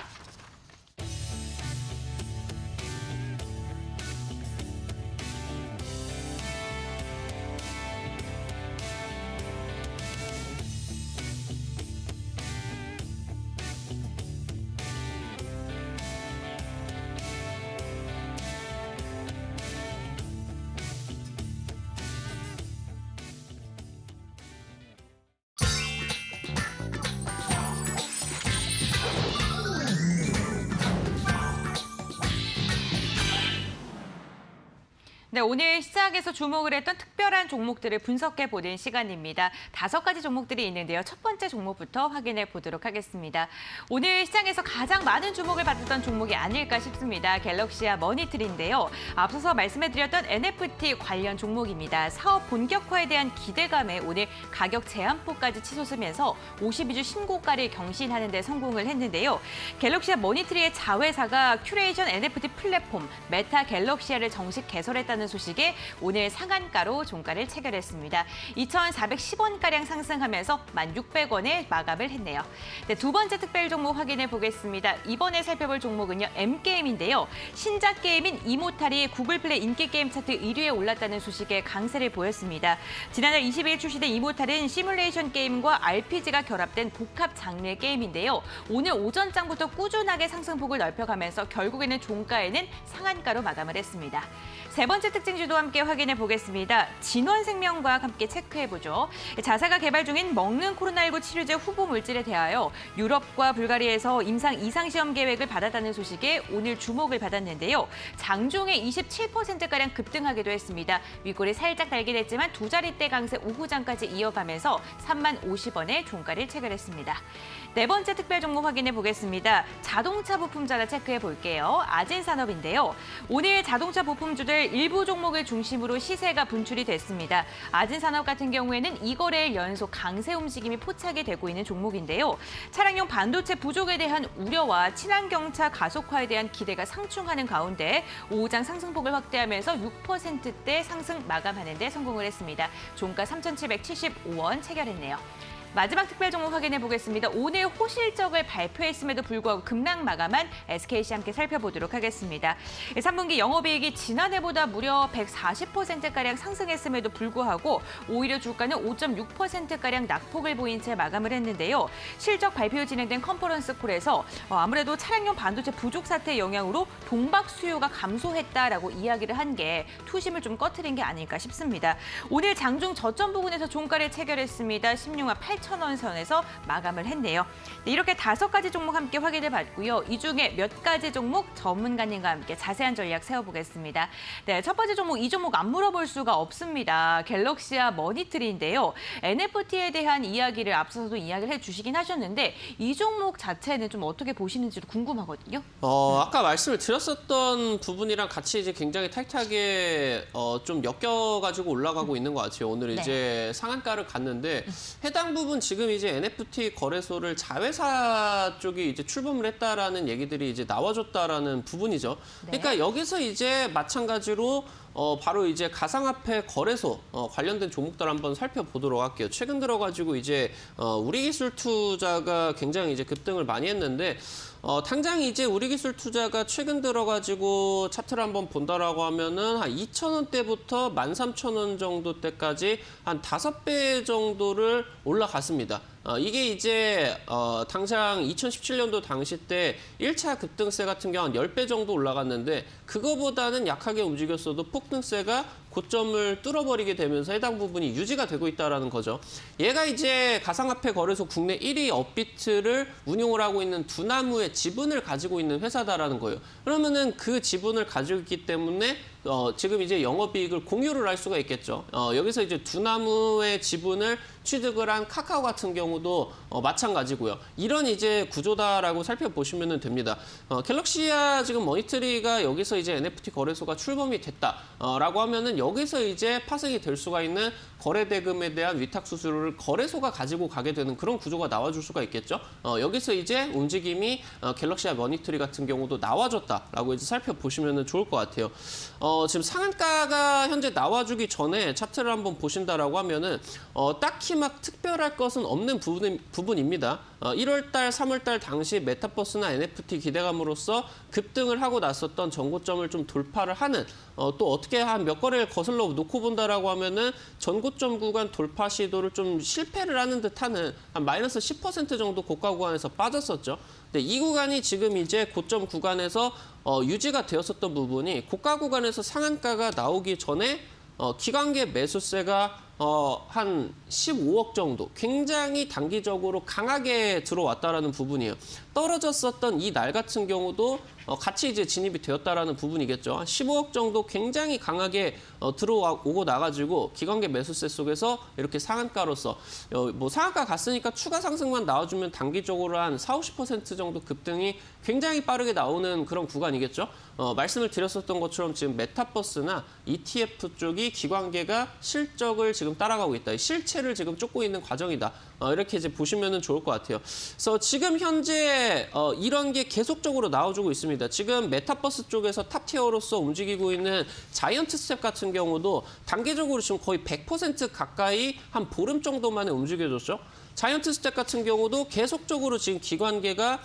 네, 오늘 시장에서 주목을 했던 특별한 종목들을 분석해보는 시간입니다. 5가지 종목들이 있는데요. 첫 번째 종목부터 확인해 보도록 하겠습니다. 오늘 시장에서 가장 많은 주목을 받았던 종목이 아닐까 싶습니다. 갤럭시와 머니트리인데요. 앞서서 말씀해드렸던 NFT 관련 종목입니다. 사업 본격화에 대한 기대감에 오늘 가격 제한폭까지 치솟으면서 52주 신고가를 경신하는 데 성공을 했는데요. 갤럭시와 머니트리의 자회사가 큐레이션 NFT 플랫폼 메타 갤럭시아를 정식 개설했다는 올랐다는 소식에 오늘 상한가로 종가를 체결했습니다. 2,410원가량 상승하면서 1,600원에 마감을 했네요. 네, 두 번째 특별 종목 확인해 보겠습니다. 이번에 살펴볼 종목은요, M게임인데요. 신작 게임인 이모탈이 구글 플레이 인기 게임 차트 1위에 올랐다는 소식에 강세를 보였습니다. 지난달 22일 출시된 이모탈은 시뮬레이션 게임과 RPG가 결합된 복합 장르의 게임인데요. 오늘 오전장부터 꾸준하게 상승폭을 넓혀가면서 결국에는 종가에는 상한가로 마감을 했습니다. 세 번째 특징주도 함께 확인해 보겠습니다. 진원생명과학 함께 체크해보죠. 자사가 개발 중인 먹는 코로나19 치료제 후보 물질에 대하여 유럽과 불가리아에서 임상 이상 시험 계획을 받았다는 소식에 오늘 주목을 받았는데요. 장중에 27%가량 급등하기도 했습니다. 윗골이 살짝 달긴 했지만 두 자릿대 강세 오후장까지 이어가면서 30,050원에 종가를 체결했습니다. 네 번째 특별 종목 확인해 보겠습니다. 자동차 부품자나 체크해 볼게요. 아진산업인데요. 오늘 자동차 부품주들 일부 종목을 중심으로 시세가 분출이 됐습니다. 아진산업 같은 경우에는 2거래일 연속 강세 움직임이 포착이 되고 있는 종목인데요. 차량용 반도체 부족에 대한 우려와 친환경차 가속화에 대한 기대가 상충하는 가운데 오후장 상승폭을 확대하면서 6%대 상승 마감하는 데 성공을 했습니다. 종가 3,775원 체결했네요. 마지막 특별 종목 확인해 보겠습니다. 오늘 호실적을 발표했음에도 불구하고 급락 마감한 SKC 함께 살펴보도록 하겠습니다. 3분기 영업이익이 지난해보다 무려 140%가량 상승했음에도 불구하고 오히려 주가는 5.6%가량 낙폭을 보인 채 마감을 했는데요. 실적 발표 진행된 컨퍼런스 콜에서 아무래도 차량용 반도체 부족 사태 영향으로 동박 수요가 감소했다라고 이야기를 한 게 투심을 좀 꺼트린 게 아닐까 싶습니다. 오늘 장중 저점 부근에서 종가를 체결했습니다. 16만 8,000원 선에서 마감을 했네요. 네, 이렇게 5가지 종목 함께 확인해 봤고요. 이 중에 몇 가지 종목 전문가님과 함께 자세한 전략 세워보겠습니다. 네, 첫 번째 종목, 이 종목 안 물어볼 수가 없습니다. 갤럭시와 머니트리인데요. NFT에 대한 이야기를 앞서서도 이야기를 해주시긴 하셨는데 이 종목 자체는 좀 어떻게 보시는지도 궁금하거든요. 아까 말씀을 드렸었던 부분이랑 같이 이제 굉장히 타이트하게 좀 엮여가지고 올라가고 있는 것 같아요. 오늘 네. 이제 상한가를 갔는데 해당 부분 지금 이제 NFT 거래소를 자회사 쪽이 이제 출범을 했다라는 얘기들이 이제 나와줬다라는 부분이죠. 네. 그러니까 여기서 이제 마찬가지로 바로 이제 가상화폐 거래소 관련된 종목들 한번 살펴보도록 할게요. 최근 들어가지고 이제 우리기술투자가 굉장히 이제 급등을 많이 했는데 당장 이제 우리기술투자가 최근 들어가지고 차트를 한번 본다라고 하면은 한 2,000원대부터 13,000원 정도 때까지 한 5배 정도를 올라갔습니다. 이게 이제 당장 2017년도 당시 때 1차 급등세 같은 경우 한 10배 정도 올라갔는데 그거보다는 약하게 움직였어도 폭등세가 고점을 뚫어버리게 되면서 해당 부분이 유지가 되고 있다는 거죠. 얘가 이제 가상화폐 거래소 국내 1위 업비트를 운용을 하고 있는 두나무의 지분을 가지고 있는 회사다라는 거예요. 그러면은 그 지분을 가지고 있기 때문에 지금 이제 영업이익을 공유를 할 수가 있겠죠. 여기서 이제 두나무의 지분을 취득을 한 카카오 같은 경우도 마찬가지고요. 이런 이제 구조다라고 살펴보시면 됩니다. 갤럭시와 지금 머니트리가 여기서 이제 NFT 거래소가 출범이 됐다라고 하면은 여기서 이제 파생이 될 수가 있는 거래 대금에 대한 위탁 수수료를 거래소가 가지고 가게 되는 그런 구조가 나와줄 수가 있겠죠. 여기서 이제 움직임이 갤럭시와 머니트리 같은 경우도 나와줬다라고 이제 살펴보시면 좋을 것 같아요. 지금 상한가가 현재 나와주기 전에 차트를 한번 보신다라고 하면은 딱히 막 특별할 것은 없는 부분입니다. 1월달, 3월달 당시 메타버스나 NFT 기대감으로써 급등을 하고 났었던 전고점을 좀 돌파를 하는 또 어떻게 한 몇 거래를 거슬러 놓고 본다라고 하면은 전고점 구간 돌파 시도를 좀 실패를 하는 듯하는 한 마이너스 10% 정도 고가 구간에서 빠졌었죠. 근데 이 구간이 지금 이제 고점 구간에서 유지가 되었었던 부분이 고가 구간에서 상한가가 나오기 전에 기관계 매수세가 한 15억 정도 굉장히 단기적으로 강하게 들어왔다라는 부분이에요. 떨어졌었던 이 날 같은 경우도 같이 이제 진입이 되었다라는 부분이겠죠. 한 15억 정도 굉장히 강하게 들어오고 나가지고 기관계 매수세 속에서 이렇게 상한가로서 뭐 상한가 갔으니까 추가 상승만 나와주면 단기적으로 한 40~50% 정도 급등이 굉장히 빠르게 나오는 그런 구간이겠죠. 말씀을 드렸었던 것처럼 지금 메타버스나 ETF 쪽이 기관계가 실적을 지금 지금 따라가고 있다. 이 실체를 지금 쫓고 있는 과정이다. 이렇게 이제 보시면 좋을 것 같아요. 그래서 지금 현재 이런 게 계속적으로 나와주고 있습니다. 지금 메타버스 쪽에서 탑티어로서 움직이고 있는 자이언트 스텝 같은 경우도 단계적으로 지금 거의 100% 가까이 한 보름 정도 만에 움직여줬죠. 자이언트 스텝 같은 경우도 계속적으로 지금 기관계가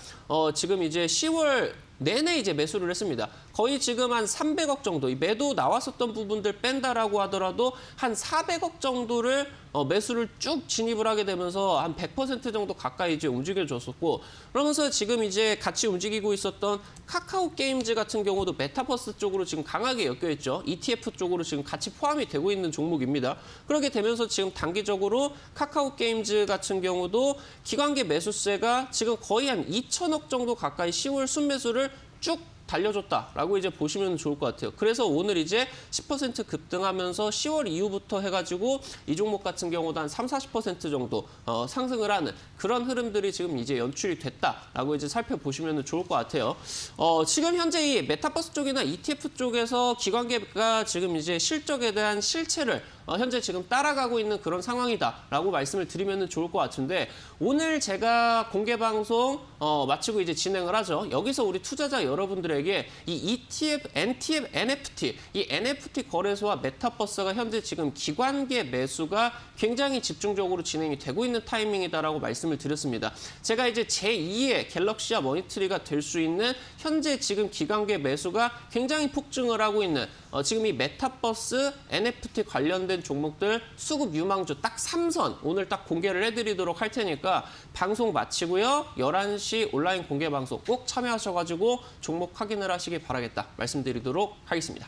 지금 이제 10월 내내 이제 매수를 했습니다. 거의 지금 한 300억 정도, 이 매도 나왔었던 부분들 뺀다라고 하더라도 한 400억 정도를 매수를 쭉 진입을 하게 되면서 한 100% 정도 가까이 이제 움직여줬었고, 그러면서 지금 이제 같이 움직이고 있었던 카카오 게임즈 같은 경우도 메타버스 쪽으로 지금 강하게 엮여있죠. ETF 쪽으로 지금 같이 포함이 되고 있는 종목입니다. 그렇게 되면서 지금 단기적으로 카카오 게임즈 같은 경우도 기관계 매수세가 지금 거의 한 2천억 정도 가까이 10월 순매수를 쭉 달려줬다라고 이제 보시면 좋을 것 같아요. 그래서 오늘 이제 10% 급등하면서 10월 이후부터 해가지고 이 종목 같은 경우도 한 30-40% 정도 상승을 하는 그런 흐름들이 지금 이제 연출이 됐다라고 이제 살펴보시면 좋을 것 같아요. 지금 현재 이 메타버스 쪽이나 ETF 쪽에서 기관계가 지금 이제 실적에 대한 실체를 현재 지금 따라가고 있는 그런 상황이다라고 말씀을 드리면 좋을 것 같은데, 오늘 제가 공개 방송 마치고 이제 진행을 하죠. 여기서 우리 투자자 여러분들에게 이 ETF, NTF, NFT, 이 NFT 거래소와 메타버스가 현재 지금 기관계 매수가 굉장히 집중적으로 진행이 되고 있는 타이밍이다라고 말씀을 드렸습니다. 제가 이제 제2의 갤럭시와 머니트리가 될 수 있는 현재 지금 기관계 매수가 굉장히 폭증을 하고 있는 지금 이 메타버스, NFT 관련된 종목들 수급 유망주 딱 3선 오늘 딱 공개를 해드리도록 할 테니까 방송 마치고요. 11시 온라인 공개 방송 꼭 참여하셔가지고 종목 확인을 하시기 바라겠다 말씀드리도록 하겠습니다.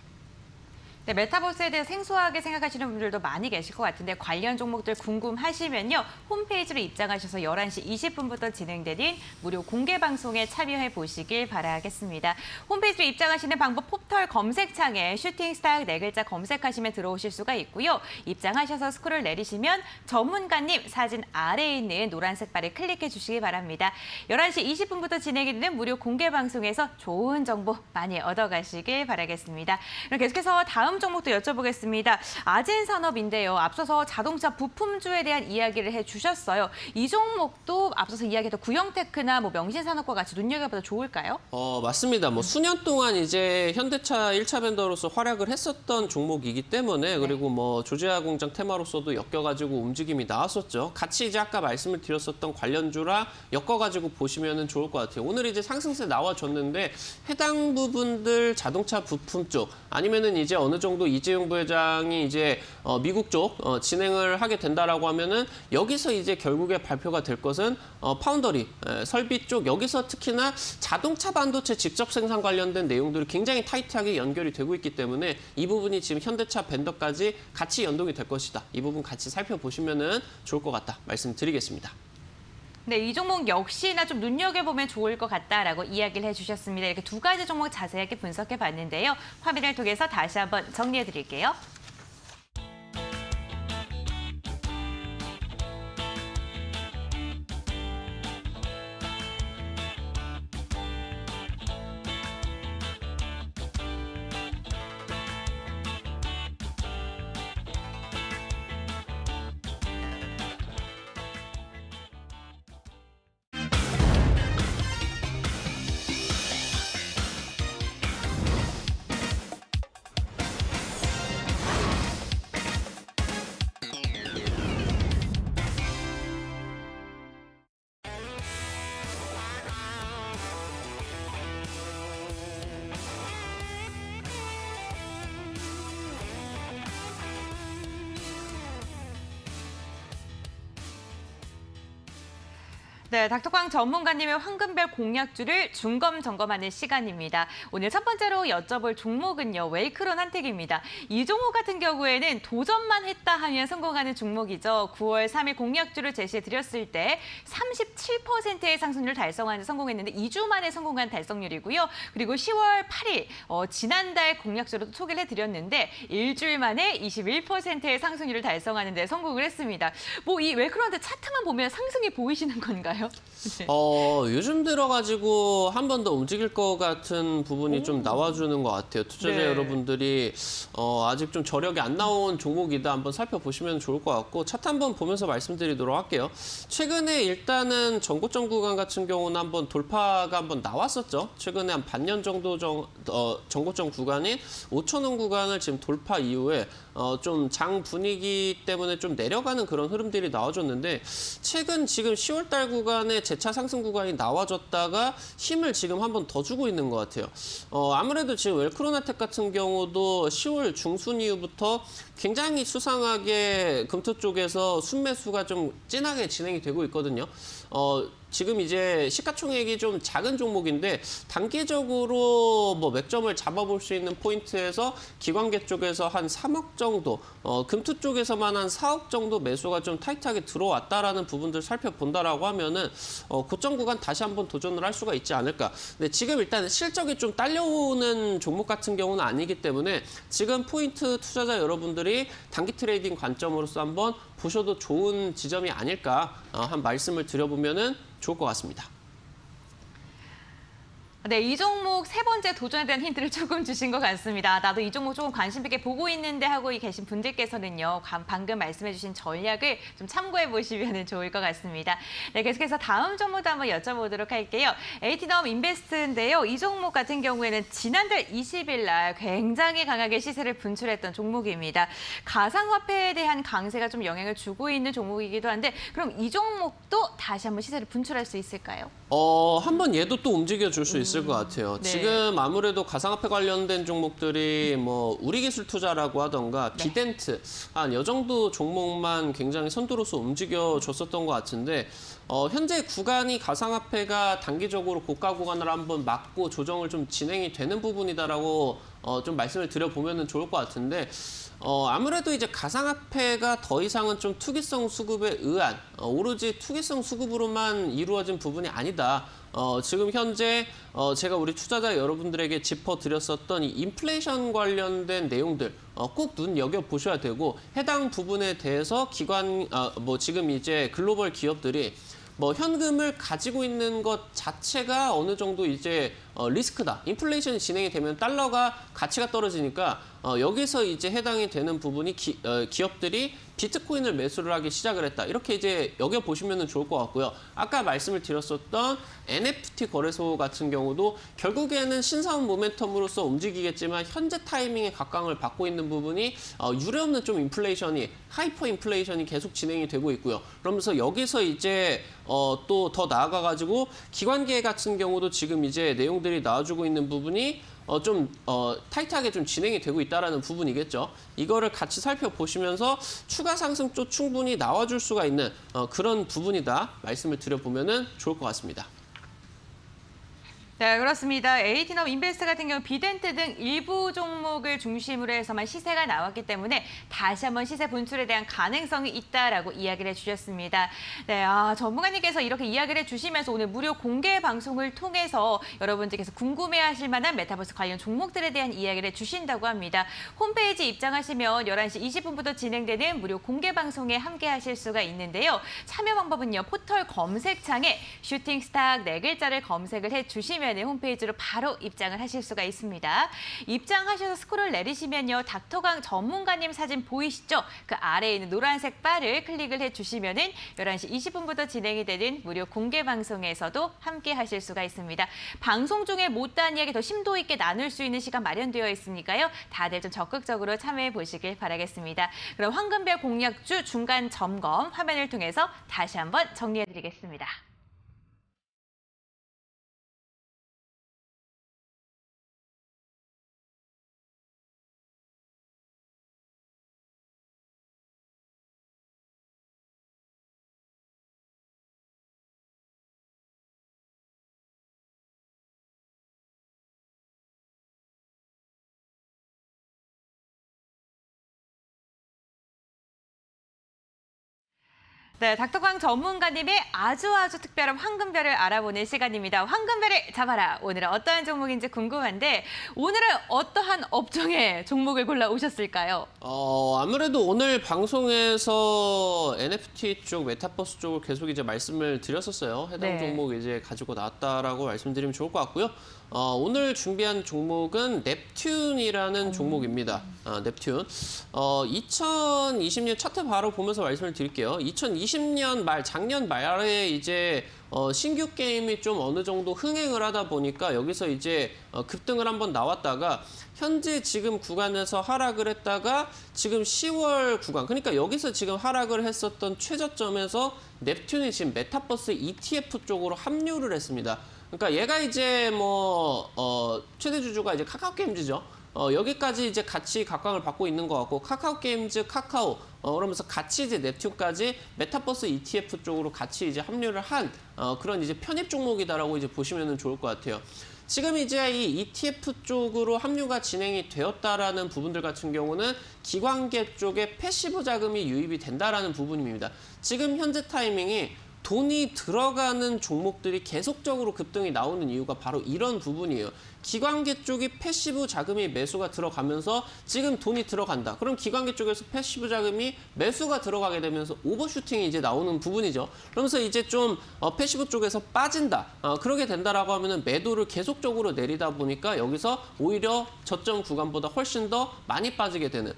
네, 메타버스에 대해 생소하게 생각하시는 분들도 많이 계실 것 같은데 관련 종목들 궁금하시면요. 홈페이지로 입장하셔서 11시 20분부터 진행되는 무료 공개 방송에 참여해 보시길 바라겠습니다. 홈페이지로 입장하시는 방법 포털 검색창에 슈팅스타 4글자 검색하시면 들어오실 수가 있고요. 입장하셔서 스크롤 내리시면 전문가님 사진 아래에 있는 노란색 바를 클릭해 주시기 바랍니다. 11시 20분부터 진행이 되는 무료 공개 방송에서 좋은 정보 많이 얻어가시길 바라겠습니다. 그럼 계속해서 다음 종목도 여쭤보겠습니다. 아젠산업인데요. 앞서서 자동차 부품주에 대한 이야기를 해주셨어요. 이 종목도 앞서서 이야기했던 구형테크나 명신산업과 같이 눈여겨봐도 좋을까요? 맞습니다. 수년 동안 이제 현대차 1차 벤더로서 활약을 했었던 종목이기 때문에, 그리고 조지아 공장 테마로서도 엮여가지고 움직임이 나왔었죠. 같이 이제 아까 말씀을 드렸었던 관련주라 엮어가지고 보시면 좋을 것 같아요. 오늘 이제 상승세 나와줬는데 해당 부분들 자동차 부품 쪽 아니면은 이제 어느 정도 이재용 부회장이 이제 미국 쪽 진행을 하게 된다라고 하면은 여기서 이제 결국에 발표가 될 것은 파운더리 설비 쪽, 여기서 특히나 자동차 반도체 직접 생산 관련된 내용들이 굉장히 타이트하게 연결이 되고 있기 때문에 이 부분이 지금 현대차 벤더까지 같이 연동이 될 것이다. 이 부분 같이 살펴보시면은 좋을 것 같다 말씀드리겠습니다. 네, 이 종목 역시나 좀 눈여겨보면 좋을 것 같다라고 이야기를 해주셨습니다. 이렇게 두 가지 종목 자세하게 분석해 봤는데요. 화면을 통해서 다시 한번 정리해 드릴게요. 네, 닥터광 전문가님의 황금별 공략주를 중검 점검하는 시간입니다. 오늘 첫 번째로 여쭤볼 종목은요, 웰크론 한택입니다. 이 종목 같은 경우에는 도전만 했다 하면 성공하는 종목이죠. 9월 3일 공략주를 제시해 드렸을 때 37%의 상승률 달성하는 데 성공했는데 2주 만에 성공한 달성률이고요. 그리고 10월 8일 지난달 공략주로도 소개를 해드렸는데 일주일 만에 21%의 상승률을 달성하는 데 성공을 했습니다. 이 웰크론 한택 차트만 보면 상승이 보이시는 건가요? 있을까요? 네. 요즘 들어가지고 한 번 더 움직일 것 같은 부분이 좀 나와주는 것 같아요. 투자자 네. 여러분들이 아직 좀 저력이 안 나온 종목이다 한번 살펴보시면 좋을 것 같고 차트 한번 보면서 말씀드리도록 할게요. 최근에 일단은 전고점 구간 같은 경우는 한번 돌파가 한번 나왔었죠. 최근에 한 반년 정도 전고점 구간인 5,000원 구간을 지금 돌파 이후에 좀 장 분위기 때문에 좀 내려가는 그런 흐름들이 나와줬는데 최근 지금 10월달 구간에 재차 상승 구간이 나와줬다가 힘을 지금 한 번 더 주고 있는 것 같아요. 아무래도 지금 웰크로나텍 같은 경우도 10월 중순 이후부터 굉장히 수상하게 금토 쪽에서 순매수가 좀 진하게 진행이 되고 있거든요. 지금 이제 시가총액이 좀 작은 종목인데 단기적으로 뭐 맥점을 잡아볼 수 있는 포인트에서 기관계 쪽에서 한 3억 정도, 금투 쪽에서만 한 4억 정도 매수가 좀 타이트하게 들어왔다라는 부분들 살펴본다라고 하면은 고점 구간 다시 한번 도전을 할 수가 있지 않을까. 근데 지금 일단 실적이 좀 딸려오는 종목 같은 경우는 아니기 때문에 지금 포인트 투자자 여러분들이 단기 트레이딩 관점으로서 한번 보셔도 좋은 지점이 아닐까 한 말씀을 드려보면은 좋을 것 같습니다. 네, 이 종목 세 번째 도전에 대한 힌트를 조금 주신 것 같습니다. 나도 이 종목 조금 관심 있게 보고 있는데 하고 계신 분들께서는요, 방금 말씀해주신 전략을 좀 참고해 보시면 좋을 것 같습니다. 네, 계속해서 다음 종목도 한번 여쭤보도록 할게요. 에이티넘 인베스트인데요. 이 종목 같은 경우에는 지난달 20일 날 굉장히 강하게 시세를 분출했던 종목입니다. 가상화폐에 대한 강세가 좀 영향을 주고 있는 종목이기도 한데, 그럼 이 종목도 다시 한번 시세를 분출할 수 있을까요? 한번 얘도 또 움직여 줄 수 있을 것 같아요. 네. 지금 아무래도 가상화폐 관련된 종목들이 뭐 우리기술 투자라고 하던가 네. 비덴트 한 이 정도 종목만 굉장히 선두로서 움직여 줬었던 것 같은데 현재 구간이 가상화폐가 단기적으로 고가 구간을 한번 막고 조정을 좀 진행이 되는 부분이다라고 좀 말씀을 드려보면 좋을 것 같은데 아무래도 이제 가상화폐가 더 이상은 좀 투기성 수급에 의한 오로지 투기성 수급으로만 이루어진 부분이 아니다. 지금 현재 제가 우리 투자자 여러분들에게 짚어드렸었던 이 인플레이션 관련된 내용들 꼭 눈여겨보셔야 되고 해당 부분에 대해서 뭐 지금 이제 글로벌 기업들이 뭐 현금을 가지고 있는 것 자체가 어느 정도 이제 리스크다. 인플레이션이 진행이 되면 달러가 가치가 떨어지니까 여기서 이제 해당이 되는 부분이 기업들이 비트코인을 매수를 하기 시작을 했다. 이렇게 이제 여겨보시면 좋을 것 같고요. 아까 말씀을 드렸었던 NFT 거래소 같은 경우도 결국에는 신사업 모멘텀으로서 움직이겠지만 현재 타이밍에 각광을 받고 있는 부분이 유례없는 좀 인플레이션이 하이퍼 인플레이션이 계속 진행이 되고 있고요. 그러면서 여기서 이제 또 더 나아가가지고 기관계 같은 경우도 지금 이제 내용들이 나와주고 있는 부분이 좀 타이트하게 좀 진행이 되고 있다라는 부분이겠죠. 이거를 같이 살펴보시면서 추가 상승 쪽 충분히 나와줄 수가 있는 그런 부분이다 말씀을 드려보면은 좋을 것 같습니다. 네, 그렇습니다. 에이티넘 인베스트 같은 경우 비덴트 등 일부 종목을 중심으로 해서만 시세가 나왔기 때문에 다시 한번 시세 분출에 대한 가능성이 있다라고 이야기를 해주셨습니다. 네, 전문가님께서 이렇게 이야기를 해주시면서 오늘 무료 공개 방송을 통해서 여러분들께서 궁금해하실 만한 메타버스 관련 종목들에 대한 이야기를 해주신다고 합니다. 홈페이지 입장하시면 11시 20분부터 진행되는 무료 공개 방송에 함께하실 수가 있는데요. 참여 방법은요. 포털 검색창에 슈팅스탁 4글자를 검색을 해주시면 홈페이지로 바로 입장을 하실 수가 있습니다. 입장하셔서 스크롤 내리시면요. 닥터강 전문가님 사진 보이시죠? 그 아래에 있는 노란색 바를 클릭을 해주시면은 11시 20분부터 진행이 되는 무료 공개 방송에서도 함께 하실 수가 있습니다. 방송 중에 못다한 이야기 더 심도 있게 나눌 수 있는 시간 마련되어 있으니까요. 다들 좀 적극적으로 참여해 보시길 바라겠습니다. 그럼 황금별 공략주 중간 점검 화면을 통해서 다시 한번 정리해 드리겠습니다. 네, 닥터광 전문가님의 아주 특별한 황금별을 알아보는 시간입니다. 황금별을 잡아라. 오늘은 어떠한 종목인지 궁금한데 오늘은 어떠한 업종의 종목을 골라 오셨을까요? 아무래도 오늘 방송에서 NFT 쪽, 메타버스 쪽을 계속 이제 말씀을 드렸었어요. 해당 네. 종목 이제 가지고 나왔다라고 말씀드리면 좋을 것 같고요. 오늘 준비한 종목은 넵튠이라는 종목입니다. 넵튠. 2020년 차트 바로 보면서 말씀을 드릴게요. 2020년 말, 작년 말에 이제 신규 게임이 좀 어느 정도 흥행을 하다 보니까 여기서 이제 급등을 한번 나왔다가 현재 지금 구간에서 하락을 했다가 지금 10월 구간, 그러니까 여기서 지금 하락을 했었던 최저점에서 넵튠이 지금 메타버스 ETF 쪽으로 합류를 했습니다. 그러니까 얘가 이제 최대 주주가 이제 카카오 게임즈죠. 여기까지 이제 같이 각광을 받고 있는 것 같고 카카오 게임즈, 카카오 그러면서 같이 이제 넵튠까지 메타버스 ETF 쪽으로 같이 이제 합류를 한 그런 이제 편입 종목이다라고 이제 보시면 좋을 것 같아요. 지금 이제 이 ETF 쪽으로 합류가 진행이 되었다라는 부분들 같은 경우는 기관계 쪽에 패시브 자금이 유입이 된다라는 부분입니다. 지금 현재 타이밍이 돈이 들어가는 종목들이 계속적으로 급등이 나오는 이유가 바로 이런 부분이에요. 기관계 쪽이 패시브 자금이 매수가 들어가면서 지금 돈이 들어간다. 그럼 기관계 쪽에서 패시브 자금이 매수가 들어가게 되면서 오버슈팅이 이제 나오는 부분이죠. 그러면서 이제 좀 패시브 쪽에서 빠진다. 그러게 된다라고 하면은 매도를 계속적으로 내리다 보니까 여기서 오히려 저점 구간보다 훨씬 더 많이 빠지게 되는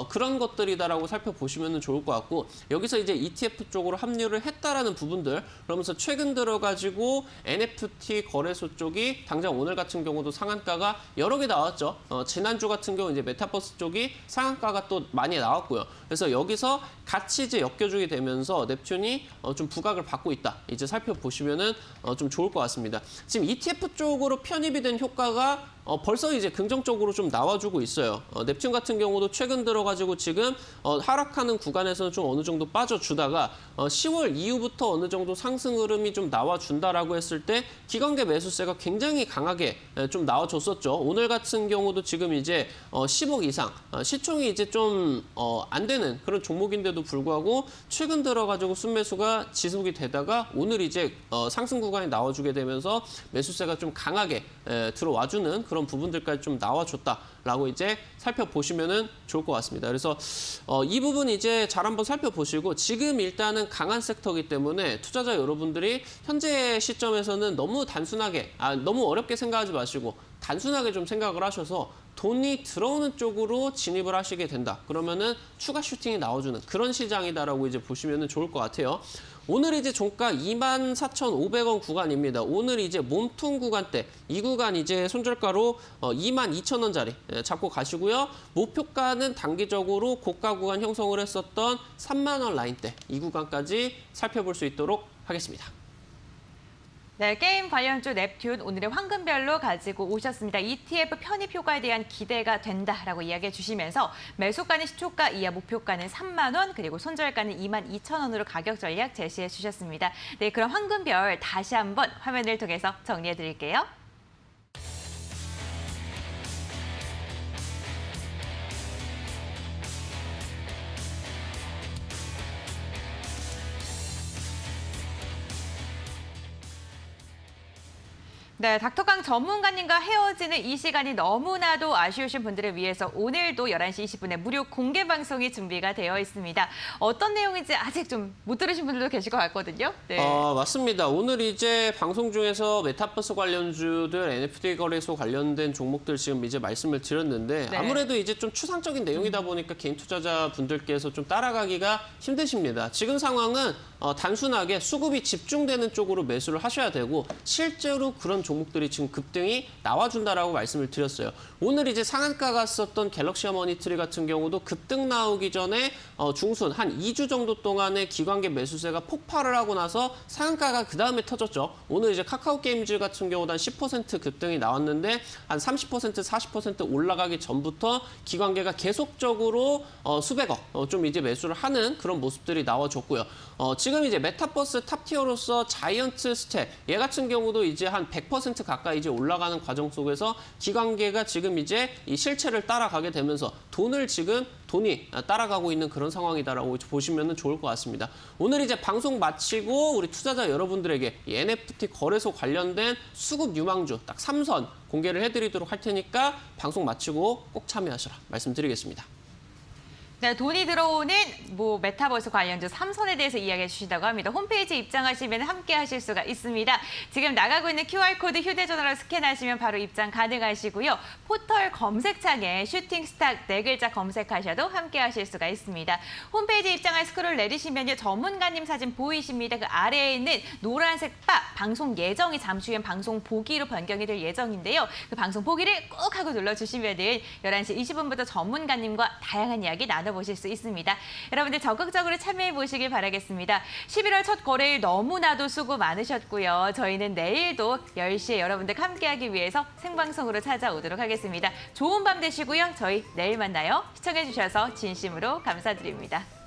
그런 것들이다라고 살펴보시면 좋을 것 같고 여기서 이제 ETF 쪽으로 합류를 했다라는 부분들 그러면서 최근 들어가지고 NFT 거래소 쪽이 당장 오늘 같은 경우도 상한가가 여러 개 나왔죠. 지난주 같은 경우 이제 메타버스 쪽이 상한가가 또 많이 나왔고요. 그래서 여기서 같이 이제 엮여주게 되면서 넵튠이 좀 부각을 받고 있다. 이제 살펴보시면은 좀 좋을 것 같습니다. 지금 ETF 쪽으로 편입이 된 효과가 벌써 이제 긍정적으로 좀 나와주고 있어요. 넵튠 같은 경우도 최근 들어가지고 지금 하락하는 구간에서는 좀 어느 정도 빠져주다가 10월 이후부터 어느 정도 상승 흐름이 좀 나와준다라고 했을 때 기관계 매수세가 굉장히 강하게 좀 나와줬었죠. 오늘 같은 경우도 지금 이제 10억 이상 시총이 이제 좀 안 되는 그런 종목인데도 불구하고 최근 들어가지고 순매수가 지속이 되다가 오늘 이제 상승 구간이 나와주게 되면서 매수세가 좀 강하게 들어와주는 그런 부분들까지 좀 나와줬다라고 이제 살펴보시면은 좋을 것 같습니다. 그래서 이 부분 이제 잘 한번 살펴보시고 지금 일단은 강한 섹터이기 때문에 투자자 여러분들이 현재 시점에서는 너무 단순하게 너무 어렵게 생각하지 마시고 단순하게 좀 생각을 하셔서 돈이 들어오는 쪽으로 진입을 하시게 된다. 그러면은 추가 슈팅이 나와주는 그런 시장이다라고 이제 보시면 좋을 것 같아요. 오늘 이제 종가 24,500원 구간입니다. 오늘 이제 몸통 구간대 이 구간 이제 손절가로 22,000원짜리 잡고 가시고요. 목표가는 단기적으로 고가 구간 형성을 했었던 3만 원 라인대 이 구간까지 살펴볼 수 있도록 하겠습니다. 네, 게임 관련주 넵튠 오늘의 황금별로 가지고 오셨습니다. ETF 편입 효과에 대한 기대가 된다라고 이야기해 주시면서 매수가는 시초가 이하 목표가는 3만 원 그리고 손절가는 22,000원으로 가격 전략 제시해 주셨습니다. 네, 그럼 황금별 다시 한번 화면을 통해서 정리해 드릴게요. 네, 닥터강 전문가님과 헤어지는 이 시간이 너무나도 아쉬우신 분들을 위해서 오늘도 11시 20분에 무료 공개 방송이 준비가 되어 있습니다. 어떤 내용인지 아직 좀 못 들으신 분들도 계실 것 같거든요. 네. 맞습니다. 오늘 이제 방송 중에서 메타버스 관련주들, NFT 거래소 관련된 종목들 지금 이제 말씀을 드렸는데 네. 아무래도 이제 좀 추상적인 내용이다 보니까 개인 투자자 분들께서 좀 따라가기가 힘드십니다. 지금 상황은 단순하게 수급이 집중되는 쪽으로 매수를 하셔야 되고 실제로 그런 종목들이 지금 급등이 나와준다라고 말씀을 드렸어요. 오늘 이제 상한가 갔었던 갤럭시와 머니트리 같은 경우도 급등 나오기 전에 중순 한 2주 정도 동안의 기관계 매수세가 폭발을 하고 나서 상한가가 그 다음에 터졌죠. 오늘 이제 카카오 게임즈 같은 경우도 한 10% 급등이 나왔는데 한 30%, 40% 올라가기 전부터 기관계가 계속적으로 수백억 좀 이제 매수를 하는 그런 모습들이 나와줬고요. 지금 이제 메타버스 탑티어로서 자이언트 스텝 얘 같은 경우도 이제 한 100% 10% 가까이 이제 올라가는 과정 속에서 기관계가 지금 이제 이 실체를 따라가게 되면서 돈이 따라가고 있는 그런 상황이다라고 보시면 좋을 것 같습니다. 오늘 이제 방송 마치고 우리 투자자 여러분들에게 이 NFT 거래소 관련된 수급 유망주 딱 3선 공개를 해드리도록 할 테니까 방송 마치고 꼭 참여하시라 말씀드리겠습니다. 네, 돈이 들어오는 메타버스 관련주 3선에 대해서 이야기해 주신다고 합니다. 홈페이지 입장하시면 함께 하실 수가 있습니다. 지금 나가고 있는 QR코드 휴대전화로 스캔하시면 바로 입장 가능하시고요. 포털 검색창에 슈팅스탁 4글자 검색하셔도 함께 하실 수가 있습니다. 홈페이지 입장할 스크롤 내리시면요. 전문가님 사진 보이십니다. 그 아래에 있는 노란색 바 방송 예정이 잠시 후엔 방송 보기로 변경이 될 예정인데요. 그 방송 보기를 꾹 하고 눌러주시면은 11시 20분부터 전문가님과 다양한 이야기 나눠보실 수 있습니다. 여러분들 적극적으로 참여해 보시길 바라겠습니다. 11월 첫 거래일 너무나도 수고 많으셨고요. 저희는 내일도 10시에 여러분들 함께하기 위해서 생방송으로 찾아오도록 하겠습니다. 좋은 밤 되시고요. 저희 내일 만나요. 시청해 주셔서 진심으로 감사드립니다.